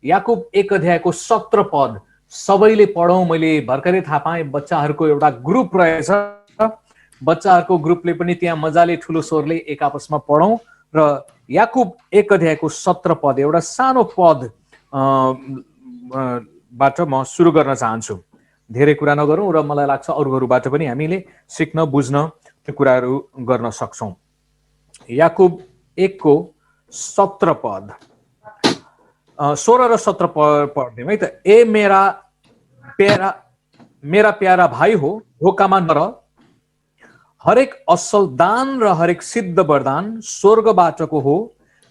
याकुब 1 अध्यायको 17 पद सबैले पढौँ। मैले भर्खरै थाहा पाएँ बच्चाहरूको एउटा ग्रुप रहेछ, बच्चाहरूको ग्रुपले पनि त्यहाँ मजाले ठुलो स्वरले एक आपसमा पढौँ र याकुब 1 अध्यायको 17 पद एउटा सानो पद बाट म सुरु गर्न चाहन्छु। धेरै कुरा नगरौँ र मलाई लाग्छ अरूहरूबाट पनि हामीले सिक्न बुझ्न त्यो कुराहरू गर्न सक्छौँ। याकुब 1 को 17 पद 16 र 17 पढ्दिउँ है त। ए मेरा प्यारा भाइ हो, धोकामा नर। हरेक असल दान र हरेक सिद्ध वरदान स्वर्गबाटको हो।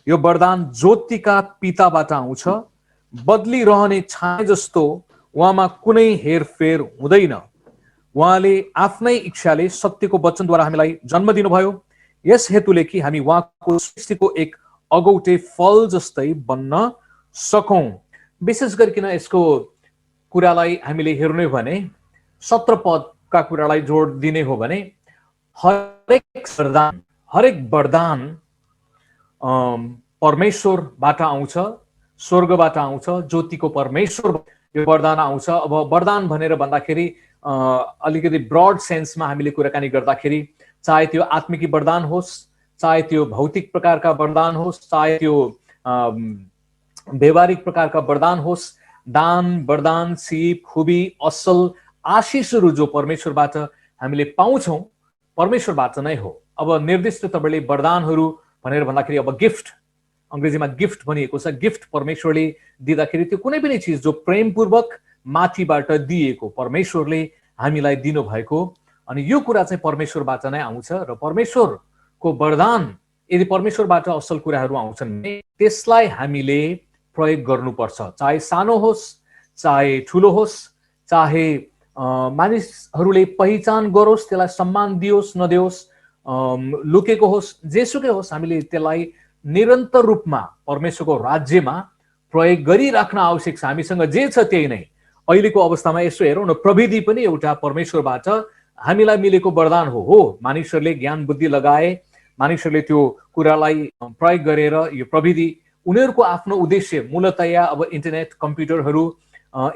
यो वरदान ज्योतिका पिताबाट आउँछ। बदली रहने छाए जस्तो उहाँमा कुनै हेरफेर हुँदैन। उहाँले आफ्नै इच्छाले सत्यको वचनद्वारा हामीलाई जन्म दिनुभयो, यस हेतुले कि हामी उहाँको सृष्टिको एक अगौटे फल जस्तै बन्न सकौं। विशेष गरिकन यसको कुरालाई हामीले हेर्ने हो भने 17 पदका कुरालाई जोड दिने हो भने हरेक वरदान परमेश्वरबाट आउँछ, स्वर्गबाट आउँछ, ज्योतिको परमेश्वर यो वरदान आउँछ। अब वरदान भनेर भन्दाखेरि अलिकति ब्रड सेन्समा हामीले कुराकानी गर्दाखेरि चाहे त्यो आत्मिकी वरदान होस्, चाहे त्यो भौतिक प्रकारका वरदान होस्, चाहे त्यो व्यवहारिक प्रकारका वरदान होस्, दान, वरदान, सिप, खुबी, असल आशिषहरू जो परमेश्वरबाट हामीले पाउँछौँ परमेश्वरबाट नै हो। अब निर्दिष्ट तपाईँले वरदानहरू भनेर भन्दाखेरि अब गिफ्ट, अंग्रेजीमा गिफ्ट भनिएको छ। गिफ्ट परमेश्वरले दिँदाखेरि त्यो कुनै पनि चिज जो प्रेमपूर्वक माथिबाट दिएको परमेश्वरले हामीलाई दिनुभएको, अनि यो कुरा चाहिँ परमेश्वरबाट नै आउँछ। र परमेश्वरको वरदान यदि परमेश्वरबाट असल कुराहरू आउँछन् भने त्यसलाई हामीले प्रयोग गर्नुपर्छ। चाहे सानो होस्, चाहे ठुलो होस्, चाहे मानिसहरूले पहिचान गरोस्, त्यसलाई सम्मान दियोस् नदियोस्, लुकेको होस्, जेसुकै होस्, हामीले त्यसलाई निरन्तर रूपमा परमेश्वरको राज्यमा प्रयोग गरिराख्न आवश्यक छ। हामीसँग जे छ त्यही नै। अहिलेको अवस्थामा यसो हेरौँ न, प्रविधि पनि एउटा परमेश्वरबाट हामीलाई मिलेको वरदान हो। मानिसहरूले ज्ञान बुद्धि लगाए, मानिसहरूले त्यो कुरालाई प्रयोग गरेर यो प्रविधि उनीहरूको आफ्नो उद्देश्य मूलतया अब इन्टरनेट, कम्प्युटरहरू,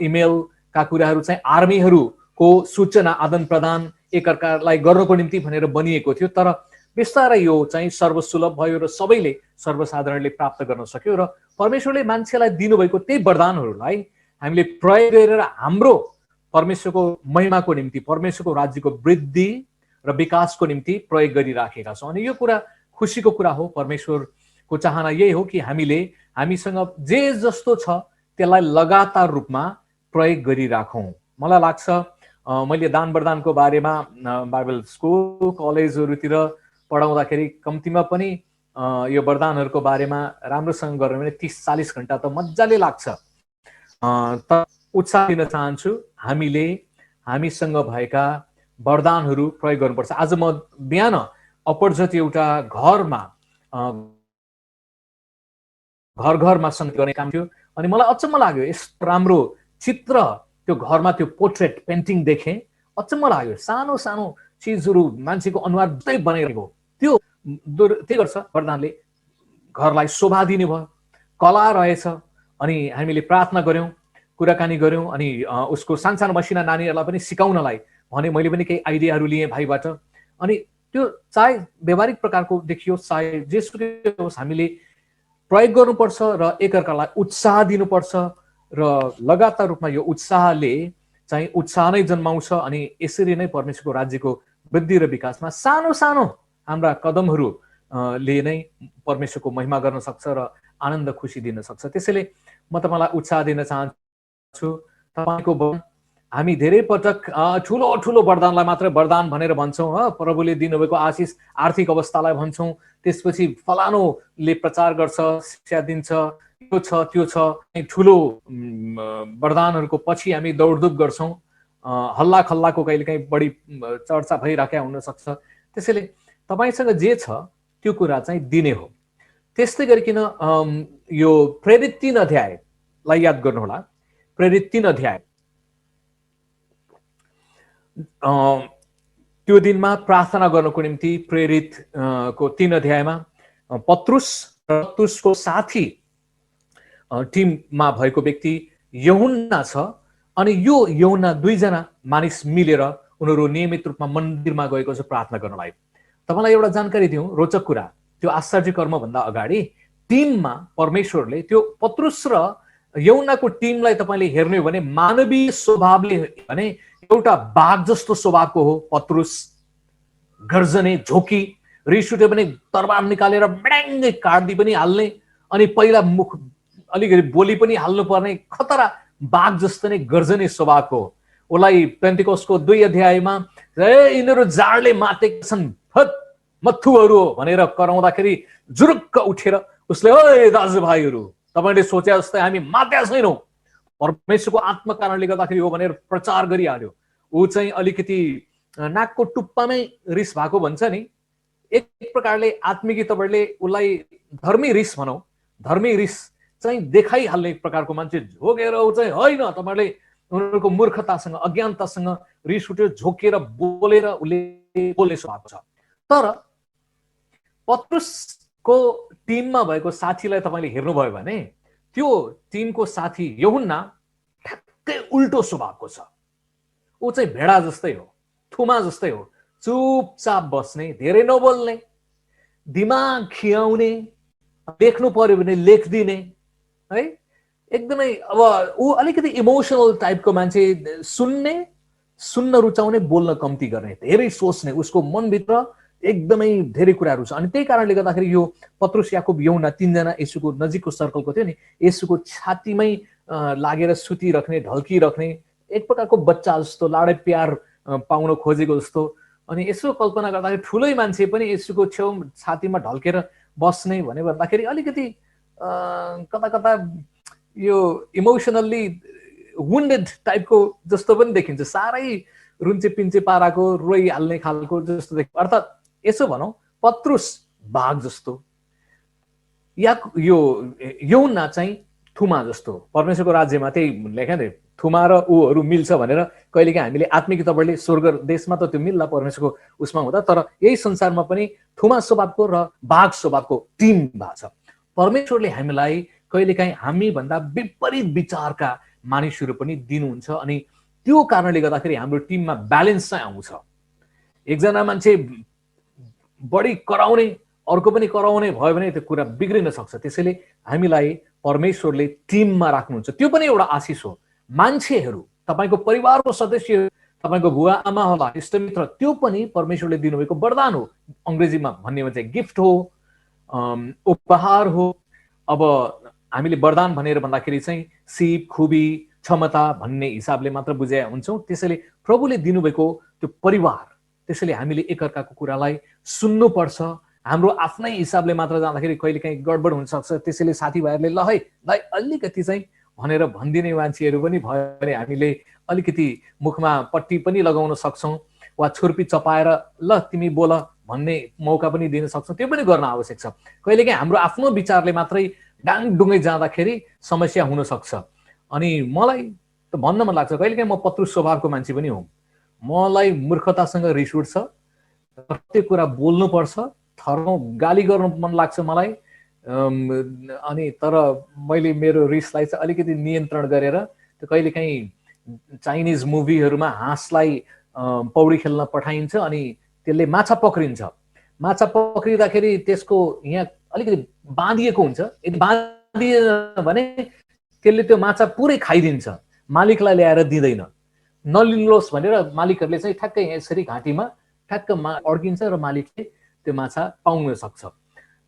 इमेलका कुराहरू चाहिँ आर्मीहरूको सूचना आदान प्रदान एकअर्कालाई गर्नको निम्ति भनेर बनिएको थियो। तर बिस्तारै यो चाहिँ सर्वसुलभ भयो र सबैले सर्वसाधारणले प्राप्त गर्न सक्यो र परमेश्वरले मान्छेलाई दिनुभएको त्यही वरदानहरूलाई हामीले प्रयोग गरेर हाम्रो परमेश्वरको महिमाको निम्ति, परमेश्वरको राज्यको वृद्धि र विकासको निम्ति प्रयोग गरिराखेका छौँ। अनि यो कुरा खुसीको कुरा हो। परमेश्वरको चाहना यही हो कि हामीसँग जे जस्तो छ त्यसलाई लगातार रूपमा प्रयोग गरिराखौँ। मलाई लाग्छ मैले दान वरदानको बारेमा बाइबल स्कुल, कलेजहरूतिर पढाउँदाखेरि कम्तीमा पनि यो वरदानहरूको बारेमा राम्रोसँग गर्यो भने 30-40 घण्टा त मजाले लाग्छ। त उत्साह दिन चाहन्छु, हामीसँग भएका वरदानहरू प्रयोग गर्नुपर्छ। आज म बिहान अपरझट एउटा घरमा घरमा सङ्गीत गर्ने काम थियो, अनि मलाई अचम्म लाग्यो। यस्तो राम्रो चित्र त्यो घरमा, त्यो पोर्ट्रेट पेन्टिङ देखेँ, अचम्म लाग्यो। सानो सानो चिजहरू मान्छेको अनुहार जस्तै बनाइरहेको त्यो गर्छ वरदानले। घरलाई शोभा दिने भयो, कला रहेछ। अनि हामीले प्रार्थना गऱ्यौँ, कुराकानी गऱ्यौँ, अनि उसको सानसानो मसिना नानीहरूलाई पनि सिकाउनलाई भने मैले पनि केही आइडियाहरू लिएँ भाइबाट। अनि त्यो चाहे व्यवहारिक प्रकारको देखियोस्, चाहे जेसुकै होस्, हामीले प्रयोग गर्नुपर्छ र एकअर्कालाई उत्साह दिनुपर्छ र लगातार रूपमा यो उत्साहले चाहिँ उत्साह नै जन्माउँछ। अनि यसरी नै परमेश्वरको राज्यको वृद्धि र विकासमा सानो सानो हाम्रा कदमहरूले नै परमेश्वरको महिमा गर्न सक्छ र आनन्द खुसी दिन सक्छ। त्यसैले म तपाईँलाई उत्साह दिन चाहन्छु। तपाईँको हामी धेरै पटक ठुलो ठुलो वरदानलाई मात्र वरदान भनेर भन्छौँ। प्रभुले दिनुभएको आशिष, आर्थिक अवस्थालाई भन्छौँ, त्यसपछि फलानोले प्रचार गर्छ, शिक्षा दिन्छ, यो छ त्यो छ, ठुलो वरदानहरूको पछि हामी दौडधुप गर्छौँ। हल्ला खल्लाको कहिलेकाहीँ बढी चर्चा भइराखेका हुनसक्छ। त्यसैले तपाईँसँग जे छ त्यो कुरा चाहिँ दिने हो। त्यस्तै गरिकन यो प्रेरित 3 अध्यायलाई याद गर्नुहोला। प्रेरित 3 अध्याय त्यो दिनमा प्रार्थना गर्नको निम्ति प्रेरित को 3 अध्यायमा पत्रुसको साथी टिममा भएको व्यक्ति यूहन्ना छ अनि यो यूहन्ना दुईजना मानिस मिलेर उनीहरू नियमित रूपमा मन्दिरमा गएको छ प्रार्थना गर्नलाई। तपाईलाई एउटा जानकारी दिउँ, रोचक कुरा, त्यो आश्चर्य कर्म भन्दा अगाडि टिममा परमेश्वरले त्यो पत्रुस र यूहन्नाको टिमलाई तपाईले हेर्नु हो भने मानवीय स्वभावले भने एउटा बाघ जस्तो स्वभावको हो पत्रुस। गर्जने, झोकी, रिस उठ्यो भने तरबार निकालेर बड्याङ्गै काट्दी पनि हाल्ने अनि पहिला मुख अलिकति बोली पनि हाल्नु पर्ने खतरा बाघ जस्तो नै गर्जने स्वभावको। उसलाई पेन्टिकोस्टको 2 अध्यायमा यिनीहरू जाडले मातेका छन् मथुहरू हो भनेर कराउँदाखेरि जुरुक्क उठेर उसले ओए दाजुभाइहरू तपाईले सोचे जस्तै हामी मात्या छैनौँ, परमेश्वरको आत्मा कारणले गर्दाखेरि हो भनेर प्रचार गरिहाल्यो। ऊ चाहिँ अलिकति नाकको टुप्पामै रिस भएको भन्छ नि, एक प्रकारले आत्मिकी तपाईले उसलाई धर्मी रिस भनौँ, धर्मी रिस चाहिँ देखाइहाल्ने प्रकारको मान्छे झोकेर ऊ चाहिँ होइन, तपाईँले उनीहरूको मूर्खतासँग अज्ञानतासँग रिस उठ्यो झोकेर बोलेर उसले बोल्ने स्वभाव छ। तर पत्रुसको टिममा भएको साथीलाई तपाईँले हेर्नुभयो भने त्यो टिमको साथी यूहन्ना ठ्याक्कै उल्टो स्वभावको छ। ऊ चाहिँ भेडा जस्तै हो, थुमा जस्तै हो, चुपचाप बस्ने, धेरै नबोल्ने, दिमाग खियाउने, लेख्नु पर्यो भने लेखिदिने है, एकदमै अब ऊ अलिकति इमोसनल टाइपको मान्छे, सुन्न रुचाउने, बोल्न कम्ती गर्ने, धेरै सोच्ने, उसको मनभित्र एकदमै धेरै कुराहरू छ। अनि त्यही कारणले गर्दाखेरि यो पत्रुस, याकुब, यूहन्ना तीनजना येशूको नजिकको सर्कलको थियो नि, येशूको छातीमै लागेर सुतिराख्ने, ढल्किराख्ने, एक प्रकारको बच्चा जस्तो लाडे प्यार पाउन खोजेको जस्तो। अनि यसो कल्पना गर्दाखेरि ठुलै मान्छे पनि येशूको छेउ छातीमा ढल्केर बस्ने भने भन्दाखेरि अलिकति कता कता यो इमोसनल्ली वुन्डेड टाइपको जस्तो पनि देखिन्छ, साह्रै रुन्चे पिन्चे पाराको, रोइहाल्ने खालको जस्तो देखिन्छ। अर्थात् यसो भनौँ पत्रुस बाघ जस्तो, या यो यूहन्ना चाहिँ थुमा जस्तो। परमेश्वरको राज्यमा त्यही लेख्या नि, थुमा र ऊहरू मिल्छ भनेर कहिलेकाहीँ हामीले आत्मिक तपाईँले स्वर्ग देशमा त त्यो मिल्ला परमेश्वरको उसमा हुँदा, तर यही संसारमा पनि थुमा स्वभावको र बाघ स्वभावको टिम भएको छ। परमेश्वरले हामीलाई कहिलेकाहीँ हामीभन्दा विपरीत विचारका मानिसहरू पनि दिनुहुन्छ अनि त्यो कारणले गर्दाखेरि हाम्रो टिममा ब्यालेन्स चाहिँ आउँछ। एकजना मान्छे बढी कराउने अर्को पनि कराउने भयो भने त्यो कुरा बिग्रिन सक्छ। त्यसैले हामीलाई परमेश्वरले टिममा राख्नुहुन्छ, त्यो पनि एउटा आशिष हो। मान्छेहरू, तपाईँको परिवारको सदस्य, तपाईँको बुवा आमा होला, इष्टमित्र, त्यो पनि परमेश्वरले दिनुभएको वरदान हो। अङ्ग्रेजीमा भन्ने भने चाहिँ गिफ्ट हो, उपहार हो। अब हामीले वरदान भनेर भन्दाखेरि चाहिँ सिप, खुबी, क्षमता भन्ने हिसाबले मात्र बुझे हुन्छौँ। त्यसैले प्रभुले दिनुभएको त्यो परिवार, त्यसैले हामीले एकअर्काको कुरालाई सुन्नुपर्छ। हाम्रो आफ्नै हिसाबले मात्र जाँदाखेरि कहिलेकाहीँ गडबड हुनसक्छ। त्यसैले साथीभाइहरूले ल है अलिकति चाहिँ भनेर भनिदिने मान्छेहरू पनि भयो भने हामीले अलिकति मुखमा पट्टी पनि लगाउन सक्छौँ वा छुर्पी चपाएर ल तिमी बोल भन्ने मौका पनि दिन सक्छौँ। त्यो पनि गर्न आवश्यक छ। कहिलेकाहीँ हाम्रो आफ्नो विचारले मात्रै डाङडुङ्गै जाँदाखेरि समस्या हुन सक्छ। अनि मलाई त भन्न मन लाग्छ, कहिलेकाहीँ म पत्रुस स्वभावको मान्छे पनि हुँ। मलाई मूर्खतासँग रिस उठ्छ, प्रत्येक कुरा बोल्नुपर्छ, थर्मो गाली गर्नु मन लाग्छ मलाई। अनि तर मैले मेरो रिसलाई चाहिँ अलिकति नियन्त्रण गरेर त्यो कहिलेकाहीँ चाइनिज मुभीहरूमा हाँसलाई पौडी खेल्न पठाइन्छ अनि त्यसले माछा पक्रिन्छ। माछा पक्रिँदाखेरि त्यसको यहाँ अलिकति बाँधिएको हुन्छ, यदि बाँधिएन भने त्यसले त्यो माछा पुरै खाइदिन्छ, मालिकलाई ल्याएर दिँदैन। नलिनुहोस् भनेर मालिकहरूले चाहिँ ठ्याक्कै यसरी घाँटीमा ठ्याक्क अड्किन्छ र मालिकले त्यो माछा पाउन सक्छ।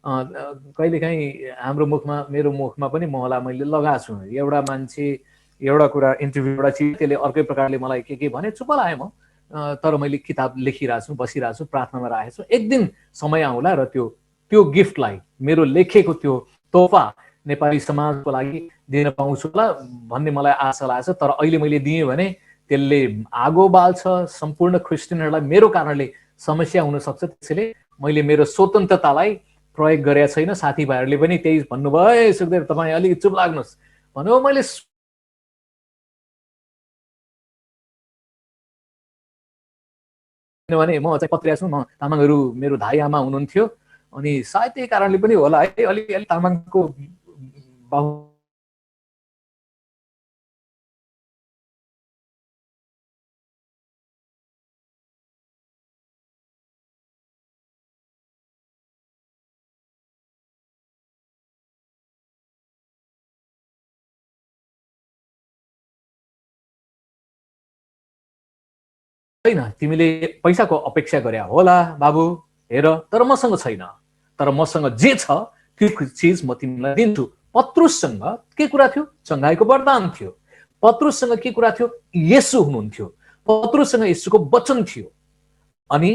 कहिलेकाहीँ हाम्रो मुखमा, मेरो मुखमा पनि महला मैले लगाएको छु। एउटा मान्छे एउटा कुरा इन्टरभ्यू एउटा चिज त्यसले अर्कै प्रकारले मलाई के भने चुप लाग्यो म, तर मैले किताब लेखिरहेको छु, बसिरहेको छु, प्रार्थनामा राखेको छु। एक दिन समय आउला र त्यो गिफ्टलाई, मेरो लेखेको त्यो तोहफा नेपाली समाजको लागि दिन पाउँछु होला भन्ने मलाई आशा लागेको छ। तर अहिले मैले दिएँ भने त्यसले आगो बाल्छ, सम्पूर्ण क्रिस्चियनहरूलाई मेरो कारणले समस्या हुन सक्छ। त्यसैले मैले मेरो स्वतन्त्रतालाई प्रयोग गरेका छैन। साथीभाइहरूले पनि त्यही भन्नुभयो, सुखदेव तपाईँ अलिक चुप लाग्नुहोस् भन्नुभयो। मैले किनभने म चाहिँ पत्रिया छु, म तामाङहरू मेरो धाइ आमा हुनुहुन्थ्यो अनि सायद त्यही कारणले पनि होला है, अलिअलि तामाङको छैन, तिमीले पैसाको अपेक्षा गरे होला बाबु, हेर, तर मसँग छैन, तर मसँग जे छ त्यो चिज म तिमीलाई दिन्छु। पत्रुससँग के कुरा थियो? चङ्गाईको वरदान थियो। पत्रुससँग के कुरा थियो? येशू हुनुहुन्थ्यो। पत्रुससँग येशूको वचन थियो। अनि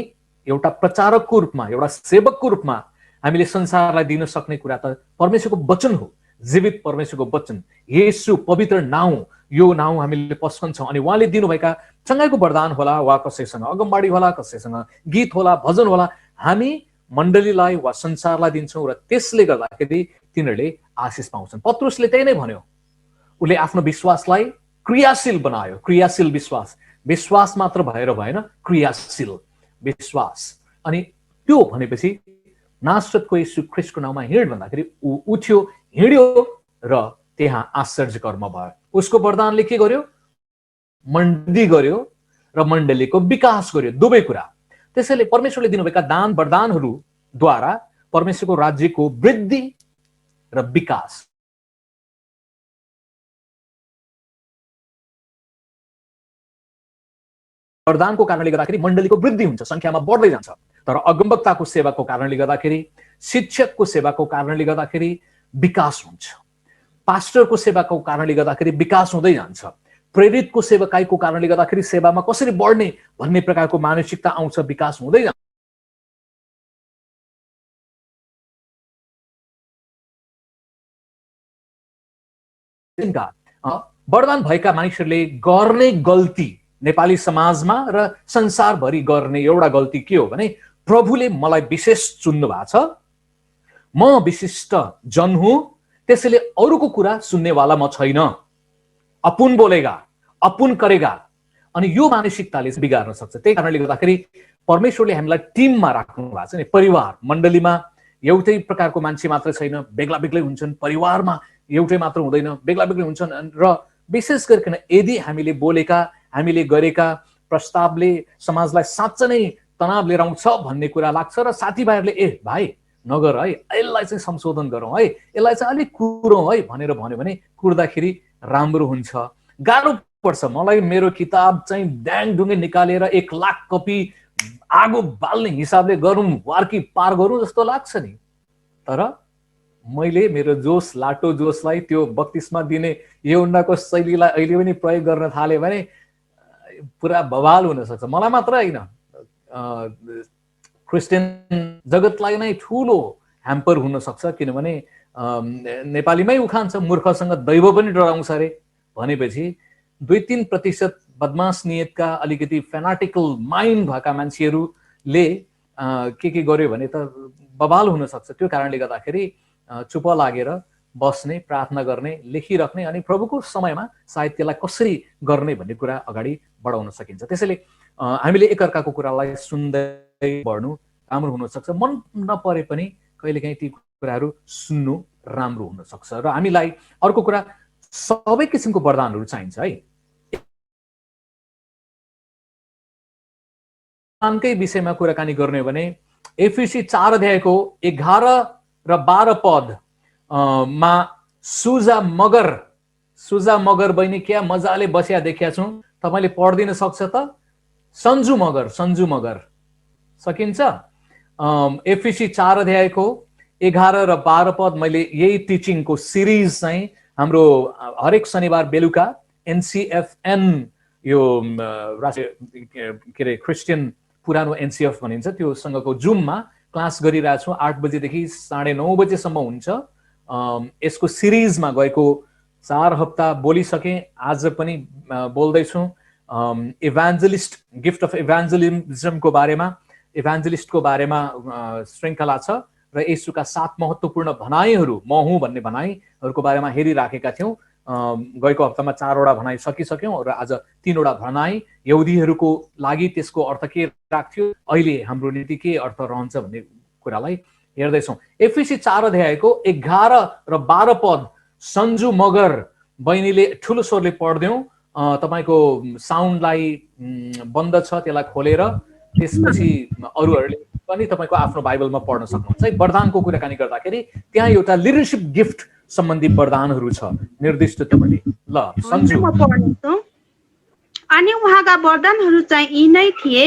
एउटा प्रचारकको रूपमा, एउटा सेवकको रूपमा हामीले संसारलाई दिन सक्ने कुरा त परमेश्वरको वचन हो, जीवित परमेश्वरको वचन, येशू पवित्र नाउँ। यो नाउँ हामीले पस्कन्छौँ अनि उहाँले दिनुभएका चङ्गाईको वरदान होला, वा कसैसँग अगमबाडी होला, कसैसँग गीत होला, भजन होला, हामी मण्डलीलाई वा संसारलाई दिन्छौँ र त्यसले गर्दाखेरि तिनीहरूले आशिष पाउँछन्। पत्रुसले त्यही नै भन्यो। उसले आफ्नो विश्वासलाई क्रियाशील बनायो। क्रियाशील विश्वास, विश्वास मात्र भएर भएन, क्रियाशील विश्वास। अनि त्यो भनेपछि नासरतको येशू ख्रीष्टको नाउँमा हिँड भन्दाखेरि ऊ उठ्यो, हिँड्यो र त्यहाँ आश्चर्य कर्म भयो। उसको वरदानले के गर्यो? मण्डली गर्यो र मण्डलीको विकास गर्यो, दुवै कुरा। त्यसैले परमेश्वरले दिनुभएका दान वरदानहरूद्वारा परमेश्वरको राज्यको वृद्धि र विकास, वरदानको कारणले गर्दाखेरि मण्डलीको वृद्धि हुन्छ, संख्यामा बढ्दै जान्छ। तर अगमवक्ताको सेवाको कारणले गर्दाखेरि, शिक्षकको सेवाको कारणले गर्दाखेरि विकास हुन्छ। पास्टरको सेवाको कारणले गर्दाखेरि विकास हुँदै जान्छ। प्रेरितको सेवकाईको कारणले गर्दाखेरि सेवामा कसरी बढ्ने भन्ने प्रकारको मानसिकता आउँछ, विकास हुँदै जान्छ। वरदान भएका मानिसहरूले गर्ने गल्ती नेपाली समाजमा र संसारभरि गर्ने एउटा गल्ती के हो भने, प्रभुले मलाई विशेष चुन्नु भएको छ, म विशिष्ट जन हुँ, त्यसैले अरूको कुरा सुन्नेवाला म छैन, अपुन बोलेगा, अपुन करेगा। अनि यो मानसिकताले बिगार्न सक्छ। त्यही कारणले गर्दाखेरि परमेश्वरले हामीलाई टिममा राख्नु भएको छ नि, परिवार मण्डलीमा एउटै प्रकारको मान्छे मात्र छैन, बेग्ला बेग्लै हुन्छन्। परिवारमा एउटै मात्र हुँदैन, बेग्ला बेग्लै हुन्छन्। र विशेष गरिकन यदि हामीले बोलेका, हामीले गरेका प्रस्तावले समाजलाई साँच्चै नै तनाव लिएर आउँछ भन्ने कुरा लाग्छ र साथीभाइहरूले ए भाइ नगर है, यसलाई चाहिँ संशोधन गरौँ है, यसलाई चाहिँ अलिक कुरौँ है भनेर भन्यो भने कुर्दाखेरि राम्रो हुन्छ। गाह्रो पर्छ। मलाई मेरो किताब चाहिँ ड्याङडुङ्गे निकालेर 1 लाख कपी आगो बाल्ने हिसाबले गरौँ, वार्की पार गरौँ जस्तो लाग्छ नि। तर मैले मेरो जोस, लाटो जोसलाई त्यो बत्तिसमा दिने यूहन्नाको शैलीलाई अहिले पनि प्रयोग गर्न थाले भने पुरा बवाल हुन सक्छ। मलाई मात्र होइन, क्रिस्चियन जगतलाई नै ठुलो ह्याम्पर हुन सक्छ। किनभने नेपालीमै उखान छ, मूर्खसँग दैव पनि डराउँछ अरे भनेपछि 2-3% बदमास नियतका अलिकति फेनाटिकल माइन्ड भएका मान्छेहरूले के गर्यो भने त बवाल हुन सक्छ। त्यो कारणले गर्दाखेरि चुप लागेर बस्ने, प्रार्थना गर्ने, लेखिराख्ने अनि प्रभुको समयमा सायद त्यसलाई कसरी गर्ने भन्ने कुरा अगाडि बढाउन सकिन्छ। त्यसैले हामीले एकअर्काको कुरालाई सुन्दै बढ्नु राम्रो हुन सक्छ। मन नपरे पनि कहिलेकाहीँ ती कुराहरू सुन्नु राम्रो हुन सक्छ। र हामीलाई अर्को कुरा, सबै किसिमको वरदानहरू चाहिन्छ है। वरदानकै विषयमा कुराकानी गर्ने भने एफिसी 4 अध्यायको 11 र 12 पद मा सुजा मगर बहिनी क्या मजाले बसिया देखिया छु, तपाईले पढ्दिन सक्छ त? सन्जु मगर सकिन्छ? एफिसी 4 अध्यायको 11 र 12 पद। मैले यही टिचिङको सिरिज चाहिँ हाम्रो हरेक शनिबार बेलुका एनसीएफएन, यो राष्ट्रिय के अरे क्रिस्चियन पुरानो एनसीएफ भनिन्छ, त्यो सँगको जुममा क्लास गरिरहेको छु। 8 बजेदेखि 9:30 बजेसम्म हुन्छ। यसको सिरिजमा गएको 4 हप्ता बोलिसकेँ, आज पनि बोल्दैछु। इभान्जलिस्ट, गिफ्ट अफ इभान्जलिजमको बारेमा, इभान्जलिस्टको बारेमा श्रृङ्खला छ र येशूका 7 महत्त्वपूर्ण भनाइहरू, म हुँ भन्ने भनाइहरूको बारेमा हेरिराखेका थियौँ। गएको हप्तामा 4वटा भनाइ सकिसक्यौँ र आज 3वटा भनाइ, यहुदीहरूको लागि त्यसको अर्थ के राख्थ्यो, अहिले हाम्रो नीति के अर्थ रहन्छ भन्ने कुरालाई हेर्दैछौँ। एफिसी 4 अध्यायको 11 र 12 पद सन्जु मगर बहिनीले ठुलो स्वरले पढ्दियौँ। तपाईँको साउन्डलाई बन्द छ, त्यसलाई खोलेर त्यसपछि अरूहरूले पनि तपाईँको आफ्नो बाइबलमा पढ्न सक्नुहुन्छ है। वरदानको कुराकानी गर्दाखेरि त्यहाँ एउटा लिडरसिप गिफ्ट सम्बन्धी वरदानहरू छ निर्दिष्ट। तपाईँले ल सन्जु अनि उहाँका वरदानहरू चाहिँ यी नै थिए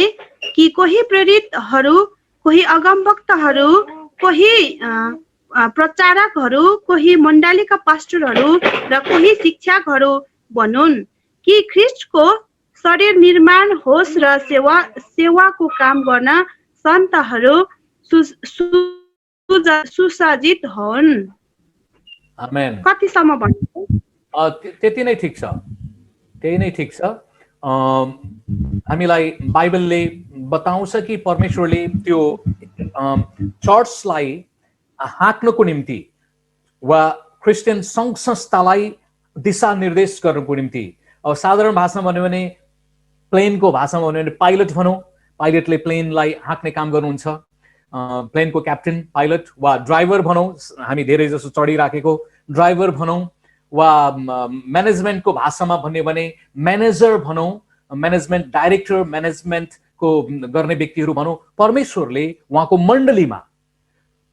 कि कोही प्रेरितहरू, कोही अगमवक्ताहरू, कोही प्रचारकहरू, कोही मण्डलीका पास्टरहरू र कोही शिक्षकहरू बनुन् कि ख्रिस्टको शरीर निर्माण होस् र सेवाको काम गर्न सन्तहरू सुसज्जित हुन्। आमेन। कतिसम्म भन्नु? त्यति नै ठिक छ, त्यही नै ठिक छ। हामीलाई बाइबलले बताउँछ कि परमेश्वरले त्यो चर्चलाई हाँक्नको निम्ति वा क्रिस्चियन सङ्घ संस्थालाई दिशा निर्देश गर्नको निम्ति, अब साधारण भाषामा भन्यो भने, प्लेनको भाषामा भन्यो भने पाइलट भनौँ, पाइलटले प्लेनलाई हाँक्ने काम गर्नुहुन्छ, प्लेनको क्याप्टेन पाइलट, वा ड्राइभर भनौँ, हामी धेरै जसो चढिराखेको ड्राइभर भनौँ, वा म्यानेजमेन्टको भाषामा भन्यो भने म्यानेजर भनौँ, म्यानेजमेन्ट डाइरेक्टर, म्यानेजमेन्टको गर्ने व्यक्तिहरू भनौँ। परमेश्वरले उहाँको मण्डलीमा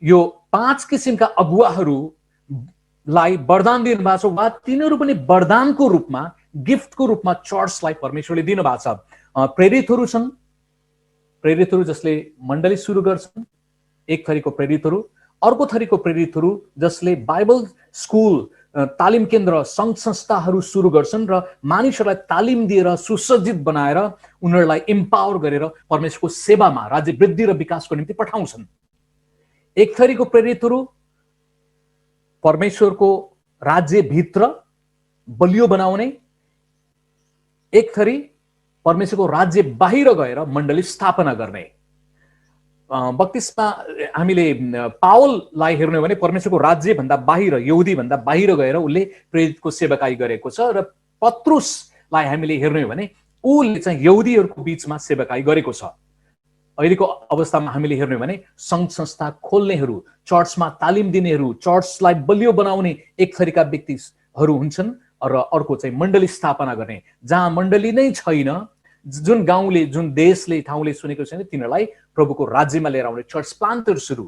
यो 5 किसिमका अगुवाहरूलाई वरदान दिनुभएको छ, वा तिनीहरू पनि वरदानको रूपमा, गिफ्टको रूपमा चर्चलाई परमेश्वरले दिनुभएको छ। प्रेरितहरू छन्, प्रेरितहरू जसले मण्डली सुरु गर्छन्, एक थरीको प्रेरितहरू। अर्को थरीको प्रेरितहरू जसले बाइबल स्कुल, तालिम केन्द्र, सङ्घ संस्थाहरू सुरु गर्छन् र मानिसहरूलाई तालिम दिएर सुसज्जित बनाएर उनीहरूलाई इम्पावर गरेर परमेश्वरको सेवामा, राज्य वृद्धि र विकासको निम्ति पठाउँछन्। एक थरीको प्रेरितहरू परमेश्वरको राज्यभित्र बलियो बनाउने, एक थरी परमेश्वरको राज्य बाहिर गएर मण्डली स्थापना गर्ने। बत्तीसमा हामीले पावललाई हेर्नु भने परमेश्वरको राज्य भन्दा बाहिर, यहुदी भन्दा बाहिर गएर उसले प्रेरितको सेवकाई गरेको छ, र पत्रुसलाई हामीले हेर्नु भने उसले चाहिँ यहुदीहरूको बीचमा सेवकाई गरेको छ। अहिलेको अवस्थामा हामीले हेर्नु भने सङ्घ संस्था खोल्नेहरू, चर्चमा तालिम दिनेहरू, चर्चलाई बलियो बनाउने एक थरीका व्यक्तिहरू हुन्छन्, र अर्को चाहिँ मण्डली स्थापना गर्ने। जहाँ मण्डली नै छैन, जुन गाउँले, जुन देशले, ठाउँले सुनेको छैन, तिनीहरूलाई प्रभुको राज्यमा लिएर आउने चर्च प्लान्टर्सहरू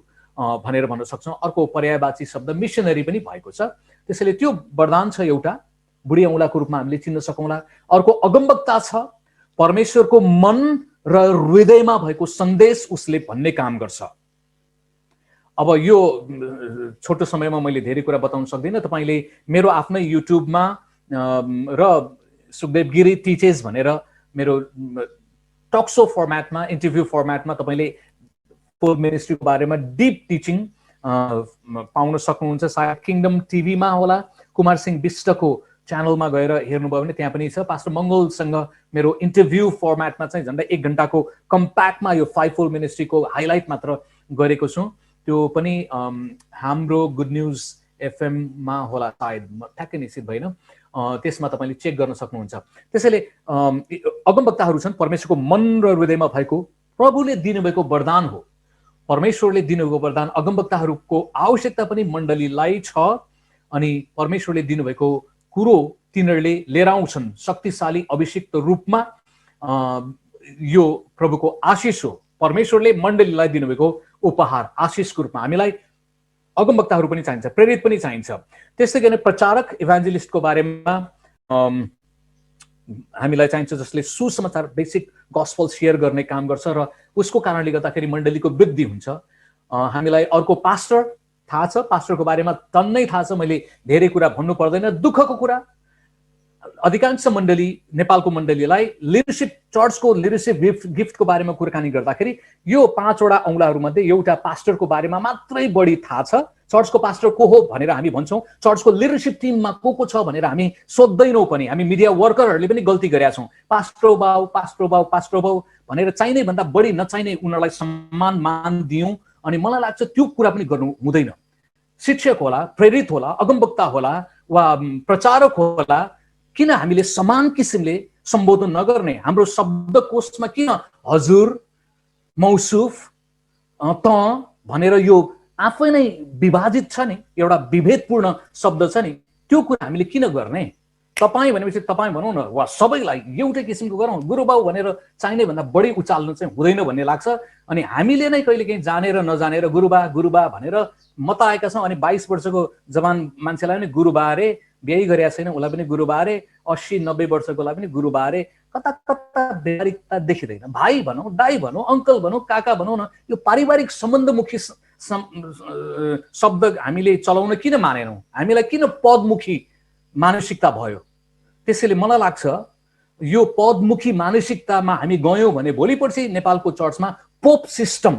भनेर भन्न सक्छौँ। अर्को पर्यायवाची शब्द मिसनरी पनि भएको छ। त्यसैले त्यो वरदान छ एउटा, बुढी औँलाको रूपमा हामीले चिन्न सकौँला। अर्को अगमवक्ता छ, परमेश्वरको मन र हृदयमा भएको सन्देश उसले भन्ने काम गर्छ। अब यो छोटो समयमा मैले धेरै कुरा बताउन सक्दिनँ। तपाईँले मेरो आफ्नै युट्युबमा र सुखदेव गिरी टिचेस भनेर मेरो टक्सो फर्मेटमा, इन्टरभ्यू फर्मेटमा तपाईँले फोर मिनिस्ट्रीको बारेमा डिप टिचिङ पाउन सक्नुहुन्छ। सायद किङडम टिभीमा होला, कुमार सिंह विष्टको च्यानलमा गएर हेर्नुभयो भने त्यहाँ पनि छ। पास्टर मङ्गलसँग मेरो इन्टरभ्यू फर्मेटमा चाहिँ झन्डै 1 घण्टाको कम्प्याक्टमा यो 5-4 मिनिस्ट्रीको हाइलाइट मात्र गरेको छु। त्यो पनि हाम्रो गुड न्युज एफएममा होला सायद, ठ्याक्कै निश्चित भएन, त्यसमा तपाईँले चेक गर्न सक्नुहुन्छ। त्यसैले अगमवक्ताहरू छन्, परमेश्वरको मन र हृदयमा भएको, प्रभुले दिनुभएको वरदान हो। परमेश्वरले दिनुभएको वरदान, अगमवक्ताहरूको आवश्यकता पनि मण्डलीलाई छ, अनि परमेश्वरले दिनुभएको कुरो तिनीहरूले लिएर आउँछन् शक्तिशाली अभिषिक्त रूपमा। यो प्रभुको आशिष हो, परमेश्वरले मण्डलीलाई दिनुभएको उपहार, आशिषको रूपमा। हामीलाई अगमवक्ताहरू पनि चाहिन्छ, प्रेरित पनि चाहिन्छ। त्यस्तै गरी प्रचारक, इभान्जेलिस्टको बारेमा हामीलाई चाहिन्छ, जसले सुसमाचार, बेसिक गस्पल सेयर गर्ने काम गर्छ, र उसको कारणले गर्दाखेरि मण्डलीको वृद्धि हुन्छ। हामीलाई अर्को पास्टर थाहा छ, पास्टरको बारेमा टन्नै थाहा छ, मैले धेरै कुरा भन्नु पर्दैन। दुःखको कुरा, अधिकांश मण्डली, नेपालको मण्डलीलाई लिडरसिप, चर्चको लिडरसिप गिफ्टको बारेमा कुराकानी गर्दाखेरि यो 5वटा औँलाहरूमध्ये एउटा पास्टरको बारेमा मात्रै बढी थाहा छ। चर्चको पास्टर को हो भनेर हामी भन्छौँ, चर्चको लिडरसिप टिममा को छ भनेर हामी सोध्दैनौँ पनि। हामी मिडिया वर्करहरूले पनि गल्ती गरेका छौँ। पास्टर बाउ, पास्टर बाउ, पास्टर बाउ भनेर चाहिने भन्दा बढी नचाहिने उनीहरूलाई सम्मान मान दियौँ, अनि मलाई लाग्छ त्यो कुरा पनि गर्नु हुँदैन। शिक्षक होला, प्रेरित होला, अगमवक्ता होला, वा प्रचारक होला, किन हामीले समान किसिमले सम्बोधन नगर्ने? हाम्रो शब्दकोशमा किन हजुर, मौसुफ, त भनेर यो आफै नै विभाजित छ नि, एउटा विभेदपूर्ण शब्द छ नि, त्यो कुरा हामीले किन गर्ने? तपाईँ भनेपछि तपाईँ भनौँ न, वा सबैलाई एउटै किसिमको गरौँ। गुरुबाउ भनेर चाहिने भन्दा बढी उचाल्नु चाहिँ हुँदैन भन्ने लाग्छ। अनि हामीले नै कहिलेकाहीँ जानेर नजानेर गुरुबा गुरुबा भनेर मताएका छौँ। अनि 22 वर्षको जवान मान्छेलाई पनि गुरुबा अरे, बिहे गरेका छैन उसलाई पनि गुरुबा अरे, 80-90 वर्षकोलाई पनि गुरुबा अरे, कता कता व्यावहारिकता देखिँदैन। भाइ भनौँ, दाइ भनौँ, अङ्कल भनौँ, काका भनौँ न, यो पारिवारिक सम्बन्धमुखी शब्द हामीले चलाउन किन मानेनौँ? हामीलाई किन पदमुखी मानसिकता भयो? त्यसैले मलाई लाग्छ यो पदमुखी मानसिकतामा हामी गयौँ भने भोलिपर्सि नेपालको चर्चमा पोप सिस्टम,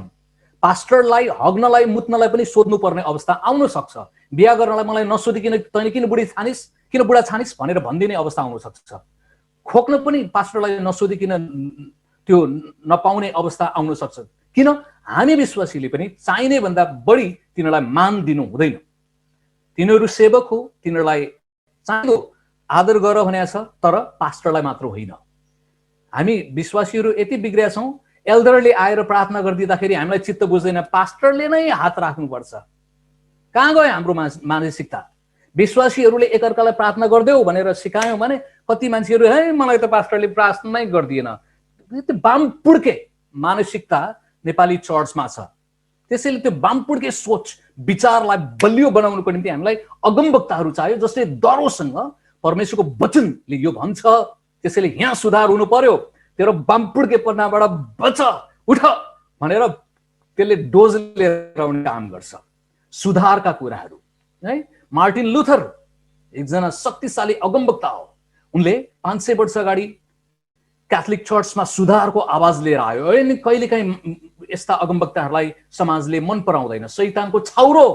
पास्टरलाई हग्नलाई मुत्नलाई पनि सोध्नुपर्ने अवस्था आउन सक्छ। बिहा गर्नलाई मलाई नसोधिकिन तैँले किन बुढी छानिस, किन बुढा छानिस भनेर भनिदिने अवस्था आउन सक्छ। खोक्न पनि पास्टरलाई नसोधिकिन त्यो नपाउने अवस्था आउन सक्छ। किन? हामी विश्वासीले पनि चाहिने भन्दा बढी तिनीहरूलाई मान दिनु हुँदैन। तिनीहरू सेवक हो, तिनीहरूलाई चाहिँदो आदर गर भनेको छ, तर पास्टरलाई मात्र होइन। हामी विश्वासीहरू यति बिग्रिया छौँ, एल्डरले आएर प्रार्थना गरिदिँदाखेरि हामीलाई चित्त बुझ्दैन, पास्टरले नै हात राख्नुपर्छ। कहाँ गयो हाम्रो मानसिकता? विश्वासीहरूले एकअर्कालाई प्रार्थना गरिदेऊ भनेर सिकायौँ भने कति मान्छेहरू है मलाई त पास्टरले प्रार्थना नै गरिदिएन। त्यो बामपुड्के मानसिकता नेपाली चर्चमा छ। त्यसैले त्यो बामपुड्के सोच विचारलाई बलियो बनाउनको निम्ति हामीलाई अगमवक्ताहरू चाहियो, जसले डरोसँग परमेश्वरको वचनले यो भन्छ, त्यसैले यहाँ सुधार हुनु पर्यो, तेरो बामपुड्केपनाबाट बच, उठ भनेर त्यसले डोज लिएर आउने काम गर्छ। सुधारका कुराहरू है। मार्टिन लुथर एकजना शक्तिशाली अगमवक्ता हो। उनले 500 वर्ष अगाडि क्याथोलिक चर्चमा सुधारको आवाज लिएर आयो। अनि कहिलेकाहीँ यस्ता अगमवक्ताहरूलाई समाजले मन पराउँदैन। शैतानको छाउरो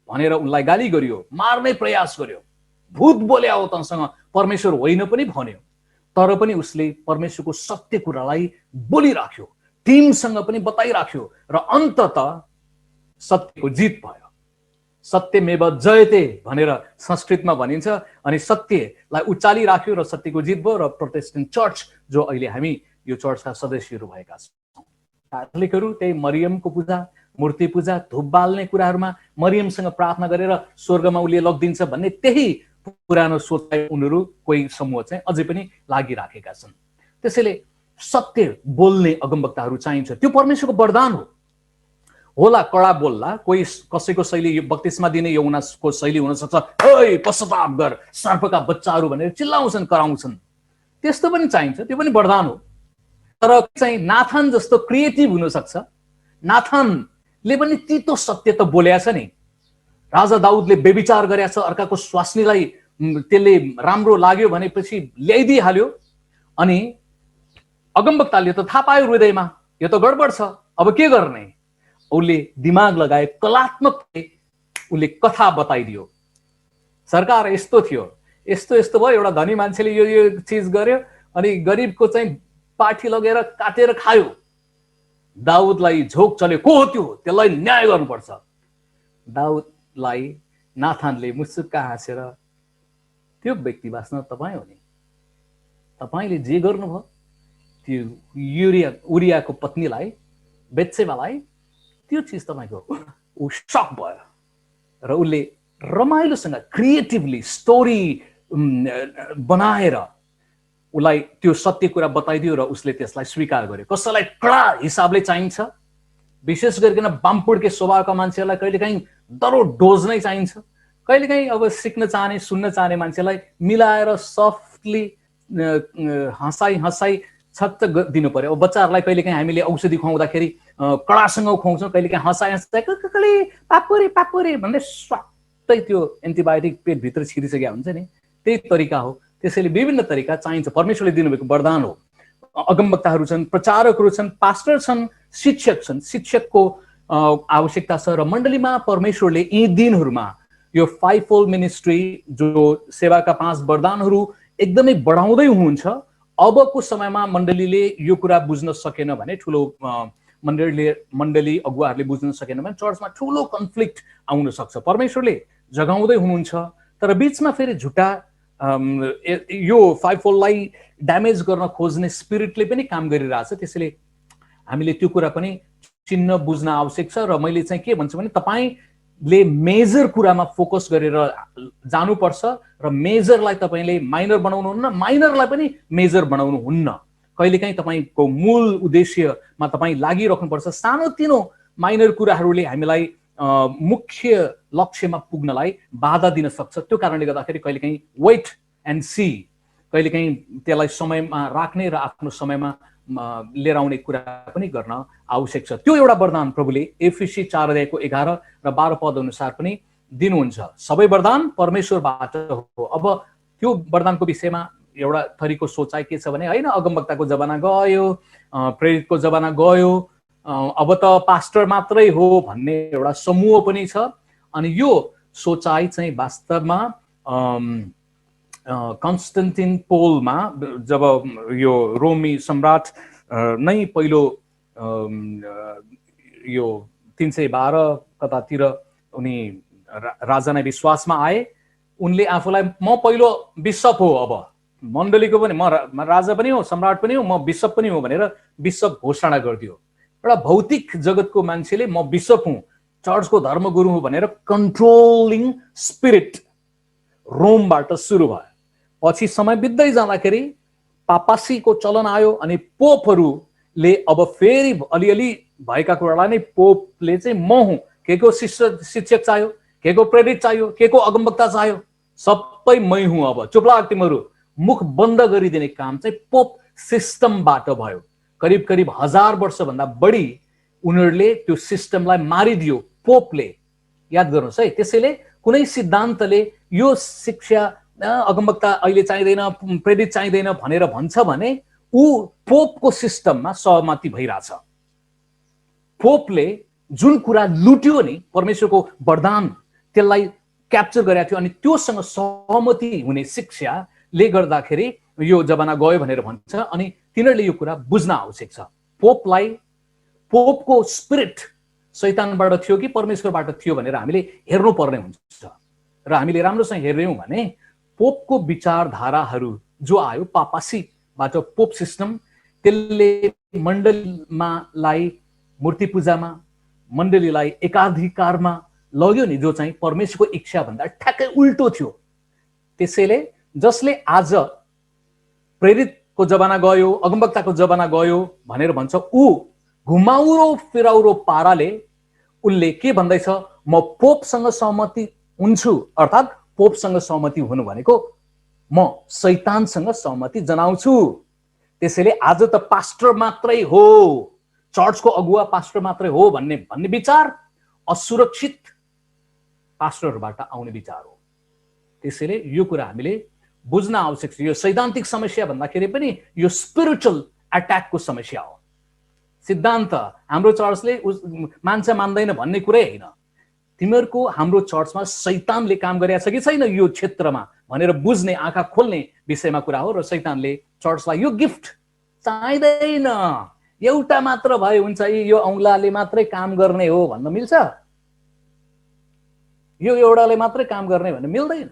भनेर उनलाई गाली गरियो, मार्ने प्रयास गर्यो, भूत बोल्या हो तँसँग, परमेश्वर होइन पनि भन्यो। तर पनि उसले परमेश्वरको सत्य कुरालाई बोलिराख्यो, टिमसँग पनि बताइराख्यो र अन्ततः सत्यको जित भयो। सत्यमेव जयते भनेर संस्कृतमा भनिन्छ। अनि सत्यलाई उचालिराख्यो र सत्यको जित भयो। र प्रोटेस्टेन्ट चर्च जो अहिले हामी यो चर्चका सदस्यहरू भएका छौँ, क्याथोलिकहरू त्यही मरियमको पूजा, मूर्ति पूजा, धूप बाल्ने कुराहरूमा मरियमसँग प्रार्थना गरेर स्वर्गमा उसले लगिदिन्छ भन्ने त्यही पुरानो सोचलाई उनीहरू कोही समूह चाहिँ अझै पनि लागिराखेका छन्। त्यसैले सत्य बोल्ने अगमवक्ताहरू चाहिन्छ। त्यो परमेश्वरको वरदान हो। होला कडा बोल्ला, कोही कसैको शैली बत्तिसमा दिने यौनाको शैली हुन सक्छ, ओइ पश्चाताप गर, सर्पका बच्चाहरू भनेर चिल्लाउँछन्, कराउँछन्, त्यस्तो पनि चाहिन्छ, त्यो पनि वरदान हो। तर चाहिँ नाथान जस्तो क्रिएटिभ हुन सक्छ। नाथानले पनि तितो सत्य त बोलेको छ नि। राजा दाउदले व्यभिचार गरेको छ, अर्काको स्वास्नीलाई त्यसले राम्रो लाग्यो भनेपछि ल्याइदिइहाल्यो। अनि अगमवक्ताले त थाहा पायो हृदयमा यो त गडबड छ, अब के गर्ने? उसले दिमाग लगाए, कलात्मक उसले कथा बताइदियो। सरकार यस्तो थियो, यस्तो यस्तो भयो, एउटा धनी मान्छेले यो यो चिज गर्यो अनि गरिबको चाहिँ पाठी लगेर काटेर खायो। दाउदलाई झोक चल्यो, को हो त्यो, त्यसलाई न्याय गर्नुपर्छ। दाउदलाई नाथानले मुसुक्का हाँसेर, त्यो व्यक्ति वास्तवमा तपाईँ हो नि, तपाईँले जे गर्नुभयो त्यो उरियाको पत्नीलाई, बेत्सेबालाई, त्यो चिज तपाईँको। ऊ सक भयो र उसले रमाइलोसँग क्रिएटिभली स्टोरी बनाएर उसलाई त्यो सत्य कुरा बताइदियो र उसले त्यसलाई स्वीकार गर्यो। कसैलाई कडा हिसाबले चाहिन्छ, विशेष गरिकन बामपुड्के स्वभावका मान्छेहरूलाई कहिलेकाहीँ दरो डोज नै चाहिन्छ। कहिलेकाहीँ अब सिक्न चाहने, सुन्न चाहने मान्छेलाई मिलाएर सफ्टली हँसाई छक्क दिनु पर्यो। अब बच्चाहरूलाई कहिलेकाहीँ हामीले औषधि खुवाउँदाखेरि कडासँग खुवाउँछौँ, कहिलेकाहीँ हँसाइ ककले पापुरे पापुरे भन्दै स्वाटै त्यो एन्टिबायोटिक पेटभित्र छिरिसकेका हुन्छ नि, त्यही तरिका हो। त्यसैले विभिन्न तरिका चाहिन्छ। परमेश्वरले दिनुभएको वरदान हो। अगमवक्ताहरू छन्, प्रचारकहरू छन्, पास्टर छन्, शिक्षक छन्। शिक्षकको आवश्यकता छ र मण्डलीमा परमेश्वरले यी दिनहरूमा यो 5 फोल्ड मिनिस्ट्री जो सेवाका 5 वरदानहरू एकदमै बढाउँदै हुनुहुन्छ। अबको समयमा मण्डलीले यो कुरा बुझ्न सकेन भने, ठुलो मण्डली अगुवाहरूले बुझ्न सकेन भने चर्चमा ठुलो कन्फ्लिक्ट आउन सक्छ। परमेश्वरले जगाउँदै हुनुहुन्छ, तर बिचमा फेरि झुटा यो 5 फोल्डलाई ड्यामेज गर्न खोज्ने स्पिरिटले पनि काम गरिरहेछ। त्यसैले हामीले त्यो कुरा पनि चिन्न बुझ्न आवश्यक छ। र मैले चाहिँ के भन्छु भने, तपाईँले मेजर कुरामा फोकस गरेर जानुपर्छ र मेजरलाई तपाईँले माइनर बनाउनुहुन्न, माइनरलाई पनि मेजर बनाउनुहुन्न। कहिलेकाहीँ तपाईँको मूल उद्देश्यमा तपाईँ लागिराख्नुपर्छ। सानोतिनो माइनर कुराहरूले हामीलाई मुख्य लक्ष्यमा पुग्नलाई बाधा दिन सक्छ। त्यो कारणले गर्दाखेरि कहिलेकाहीँ वेट एन्ड सी, कहिलेकाहीँ त्यसलाई समयमा राख्ने र आफ्नो समयमा लिएर आउने कुरा पनि गर्न आवश्यक छ। त्यो एउटा वरदान प्रभुले एफिसी 4:11 र 12 पद अनुसार पनि दिनुहुन्छ। सबै वरदान परमेश्वरबाट हो। अब त्यो वरदानको विषयमा एउटा थरीको सोचाइ के छ भने हैन, अगमवक्ताको जमाना गयो, प्रेरितको जमाना गयो, अब त पास्टर मात्रै हो भन्ने एउटा समूह पनि छ। अनि यो सोचाइ चाहिँ वास्तवमा कन्स्टेन्टिन पोलमा जब यो रोमी सम्राट नै पहिलो यो 312 कतातिर उनी राजा नै विश्वासमा आए, उनले आफूलाई म पहिलो बिशप हो, अब मण्डलीको पनि म राजा पनि हो, सम्राट पनि हो, म बिशप पनि हो भनेर बिशप घोषणा गरिदियो। एउटा भौतिक जगतको मान्छेले म बिशप हुँ, चर्चको धर्मगुरु हुँ भनेर कन्ट्रोलिङ स्पिरिट रोमबाट सुरु भयो। पछि समय बित्दै जाँदाखेरि पापासीको चलन आयो अनि पोपहरूले अब फेरि अलिअलि भएका कुरालाई नै पोपले चाहिँ म हुँ, के को शिक्षक चाहियो, के को प्रेरित चाहियो, के को अगमवक्ता चाहियो, सबै मै हुँ, अब चुपलाग तिमीहरू, मुख बन्द गरिदिने काम चाहिँ पोप सिस्टमबाट भयो। करिब करिब 1000 वर्षभन्दा बढी उनीहरूले त्यो सिस्टमलाई मारिदियो पोपले। याद गर्नुहोस् है। त्यसैले कुनै सिद्धान्तले यो शिक्षा अगमवक्ता अहिले चाहिँदैन, प्रेरित चाहिँदैन भनेर भन्छ भने ऊ पोपको सिस्टममा सहमति भइरहेछ। पोपले जुन कुरा लुट्यो नि परमेश्वरको वरदान, त्यसलाई क्याप्चर गरेको थियो अनि त्योसँग सहमति हुने शिक्षाले गर्दाखेरि यो जमाना गयो भनेर भन्छ। अनि तिनीहरूले यो कुरा बुझ्न आवश्यक छ। पोपको स्पिरिट शैतानबाट थियो कि परमेश्वरबाट थियो भनेर हामीले हेर्नुपर्ने हुन्छ। र हामीले राम्रोसँग हेर्यौँ भने पोपको विचारधाराहरू जो आयो पापासीबाट, पोप सिस्टम, त्यसले मण्डलीलाई मूर्ति पूजामा, मण्डलीलाई एकाधिकारमा लग्यो नि, जो चाहिँ परमेश्वरको इच्छा भन्दा ठ्याक्कै उल्टो थियो। त्यसैले जसले आज प्रेरितको जमाना गयो, अगमवक्ताको जमाना गयो भनेर भन्छ, ऊ घुमाउरो फिराउरो पाराले उनले के भन्दैछ, म पोपसँग सहमति हुन्छु, अर्थात् पोपसँग सहमति हुनु भनेको म शैतानसँग सहमति जनाउँछु। त्यसैले आज त पास्टर मात्रै हो, चर्चको अगुवा पास्टर मात्रै हो भन्ने विचार असुरक्षित पास्टरबाट आउने विचार हो। त्यसैले यो कुरा हामीले बुझ्न आवश्यक छ। यो सैद्धान्तिक समस्या भन्दाखेरि पनि यो स्पिरिचुअल अट्याकको समस्या हो। सिद्धान्त हाम्रो चर्चले मान्छ मान्दैन भन्ने कुरै होइन। तिमीहरूको हाम्रो चर्चमा शैतानले काम गरेको छ कि छैन यो क्षेत्रमा भनेर बुझ्ने, आँखा खोल्ने विषयमा कुरा हो। र शैतानले चर्चलाई यो गिफ्ट चाहिँदैन, एउटा मात्र भए हुन्छ, यो औँलाले मात्रै काम गर्ने हो भन्न मिल्छ? यो एउटाले मात्रै काम गर्ने भन्ने मिल्दैन।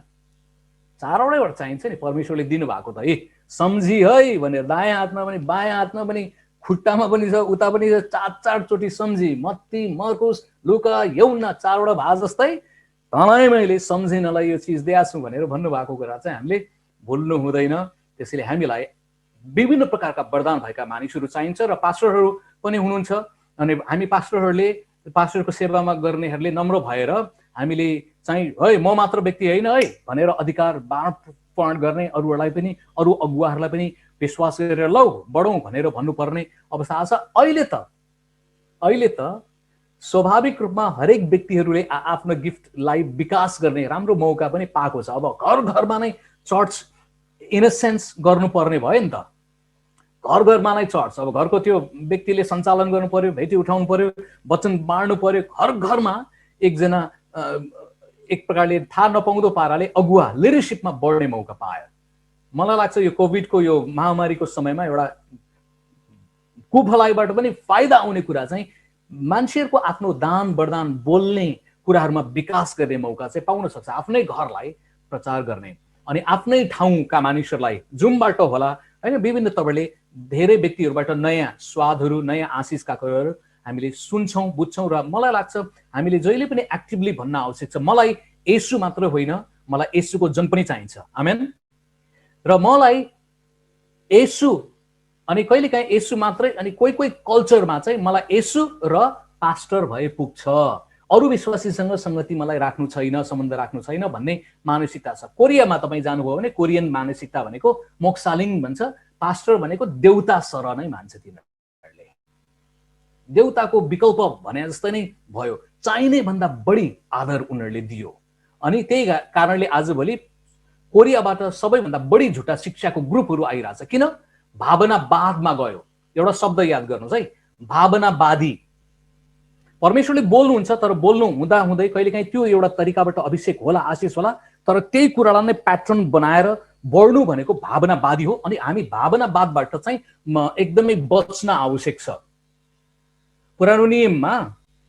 चारवटैबाट चाहिन्छ नि। परमेश्वरले दिनुभएको त सम्झी है भनेर दायाँ हातमा पनि बायाँ हातमा पनि खुट्टामा पनि छ, उता पनि छ, 4 चोटि सम्झी, मत्ती, मर्कुस, लुका, यौना, 4वटा भाग जस्तै तँलाई मैले सम्झिनलाई यो चिज दिएको छु भनेर भन्नुभएको कुरा चाहिँ हामीले भुल्नु हुँदैन। त्यसैले हामीलाई विभिन्न प्रकारका वरदान भएका मानिसहरू चाहिन्छ र पास्टरहरू पनि हुनुहुन्छ। अनि हामी पास्टरको सेवामा गर्नेहरूले नम्र भएर हामीले चाहिँ है म मात्र व्यक्ति होइन है भनेर अधिकार बाँडफाँड गर्ने, अरूहरूलाई पनि, अरू अगुवाहरूलाई पनि विश्वास गरेर लौ बढौँ भनेर भन्नुपर्ने अवस्था छ। अहिले त स्वाभाविक रूपमा हरेक व्यक्तिहरूले आफ्नो गिफ्टलाई विकास गर्ने राम्रो मौका पनि पाएको छ। अब घर घरमा नै चर्च इन अ सेन्स गर्नुपर्ने भयो नि त। घर घरमा नै चर्च, अब घरको त्यो व्यक्तिले सञ्चालन गर्नु पर्यो, भेटी उठाउनु पर्यो, वचन बाँड्नु पर्यो। घर घरमा एकजना एक प्रकारले थाहा नपाउँदो पाराले अगुवा लिडरसिपमा बढ्ने मौका पायो। मलाई लाग्छ यो कोभिडको यो महामारीको समयमा एउटा कुभलाइबाट पनि फाइदा आउने कुरा चाहिँ मान्छेहरूको आफ्नो दान वरदान बोल्ने कुराहरूमा विकास गर्ने मौका चाहिँ पाउन सक्छ। आफ्नै घरलाई प्रचार गर्ने अनि आफ्नै ठाउँका मानिसहरूलाई जुमबाट होला हैन, विभिन्न तवरले धेरै व्यक्तिहरूबाट नयाँ स्वादहरू, नयाँ आशिषका कुराहरू हामीले सुन्छौँ, बुझ्छौँ। र मलाई लाग्छ हामीले जहिले पनि एक्टिभली भन्न आवश्यक छ, मलाई येशू मात्र होइन, मलाई येशूको जन पनि चाहिन्छ। आमेन। र मलाई येशू अनि कहिलेकाहीँ येशू मात्रै, अनि कोही कल्चरमा चाहिँ मलाई येशू र पास्टर भए पुग्छ। अरू विश्वासीसँग संगति मलाई राख्नु छैन, सम्बन्ध राख्नु छैन भन्ने मानसिकता छ। कोरियामा तपाईँ जानुभयो भने कोरियन मानसिकता भनेको मोक्सालिङ भन्छ, पास्टर भनेको देउता सर नै मान्छ। तिनीहरूले देउताको विकल्प भने जस्तै नै भयो, चाहिने भन्दा बढी आदर उनीहरूले दियो। अनि त्यही कारणले आजभोलि कोरियाबाट सबैभन्दा बढी झुटा शिक्षाको ग्रुपहरू आइरहेछ। किन? भावनावादमा गयो। एउटा शब्द याद गर्नुहोस् है, भावनावादी। परमेश्वरले बोल्नुहुन्छ, तर बोल्नु हुँदा हुँदै कहिलेकाहीँ त्यो एउटा तरिकाबाट अभिषेक होला, आशिष होला, तर त्यही कुरालाई नै प्याटर्न बनाएर बढ्नु भनेको भावनावादी हो। अनि हामी भावनावादबाट चाहिँ एकदमै बच्न आवश्यक छ। पुरानो नियममा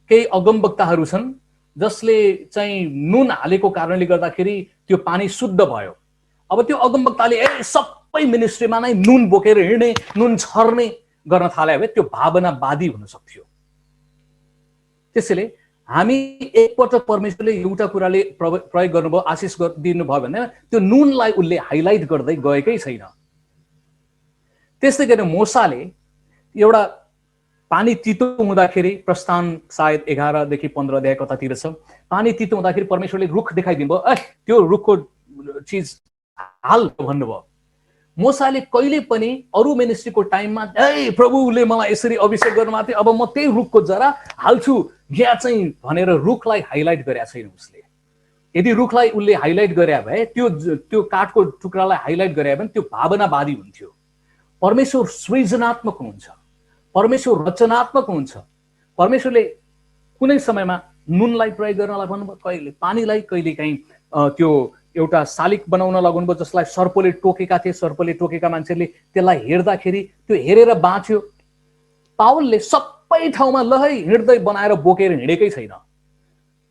केही अगमवक्ताहरू छन् जसले चाहिँ नुन हालेको कारणले गर्दाखेरि त्यो पानी शुद्ध भयो। अब त्यो अगमवक्ताले सबै मिनिस्ट्रीमा नै नुन बोकेर हिँड्ने, नुन छर्ने गर्न थाले भए त्यो भावनावादी हुन सक्थ्यो। त्यसैले हामी एकपल्ट परमेश्वरले एउटा कुराले प्रयोग गर्नुभयो, आशिष दिनुभयो भने त्यो नुनलाई उसले हाइलाइट गर्दै गएकै छैन। त्यस्तै गरी मोसाले एउटा पानी तितो हुँदाखेरि, प्रस्थान सायद 11देखि 15 अध्याय कतातिर छ, पानी तितो हुँदाखेरि परमेश्वरले रुख देखाइदिनु भयो, त्यो रुखको चिज हाल भन्नुभयो। मोसाले कहिले पनि अरू मिनिस्ट्रीको टाइममा प्रभुले मलाई यसरी अभिषेक गर्नुभएको थियो, अब म त्यही रुखको जरा हाल्छु यहाँ चाहिँ भनेर रुखलाई हाइलाइट गरेका छैन उसले। यदि रुखलाई उसले हाइलाइट गरे भए, त्यो काठको टुक्रालाई हाइलाइट गरे भने त्यो भावनावादी हुन्थ्यो। परमेश्वर सृजनात्मक हुनुहुन्छ, परमेश्वर रचनात्मक हुन्छ। परमेश्वरले कुनै समयमा नुनलाई प्रयोग गर्नलाई भन्नुभयो, कहिले पानीलाई, कहिले काहीँ त्यो एउटा शालिक बनाउन लगाउनुभयो जसलाई सर्पले टोकेका थिए। सर्पले टोकेका मान्छेले त्यसलाई हेर्दाखेरि त्यो हेरेर बाँच्यो। पावलले सबै ठाउँमा लहै हिँड्दै बनाएर बोकेर हिँडेकै छैन।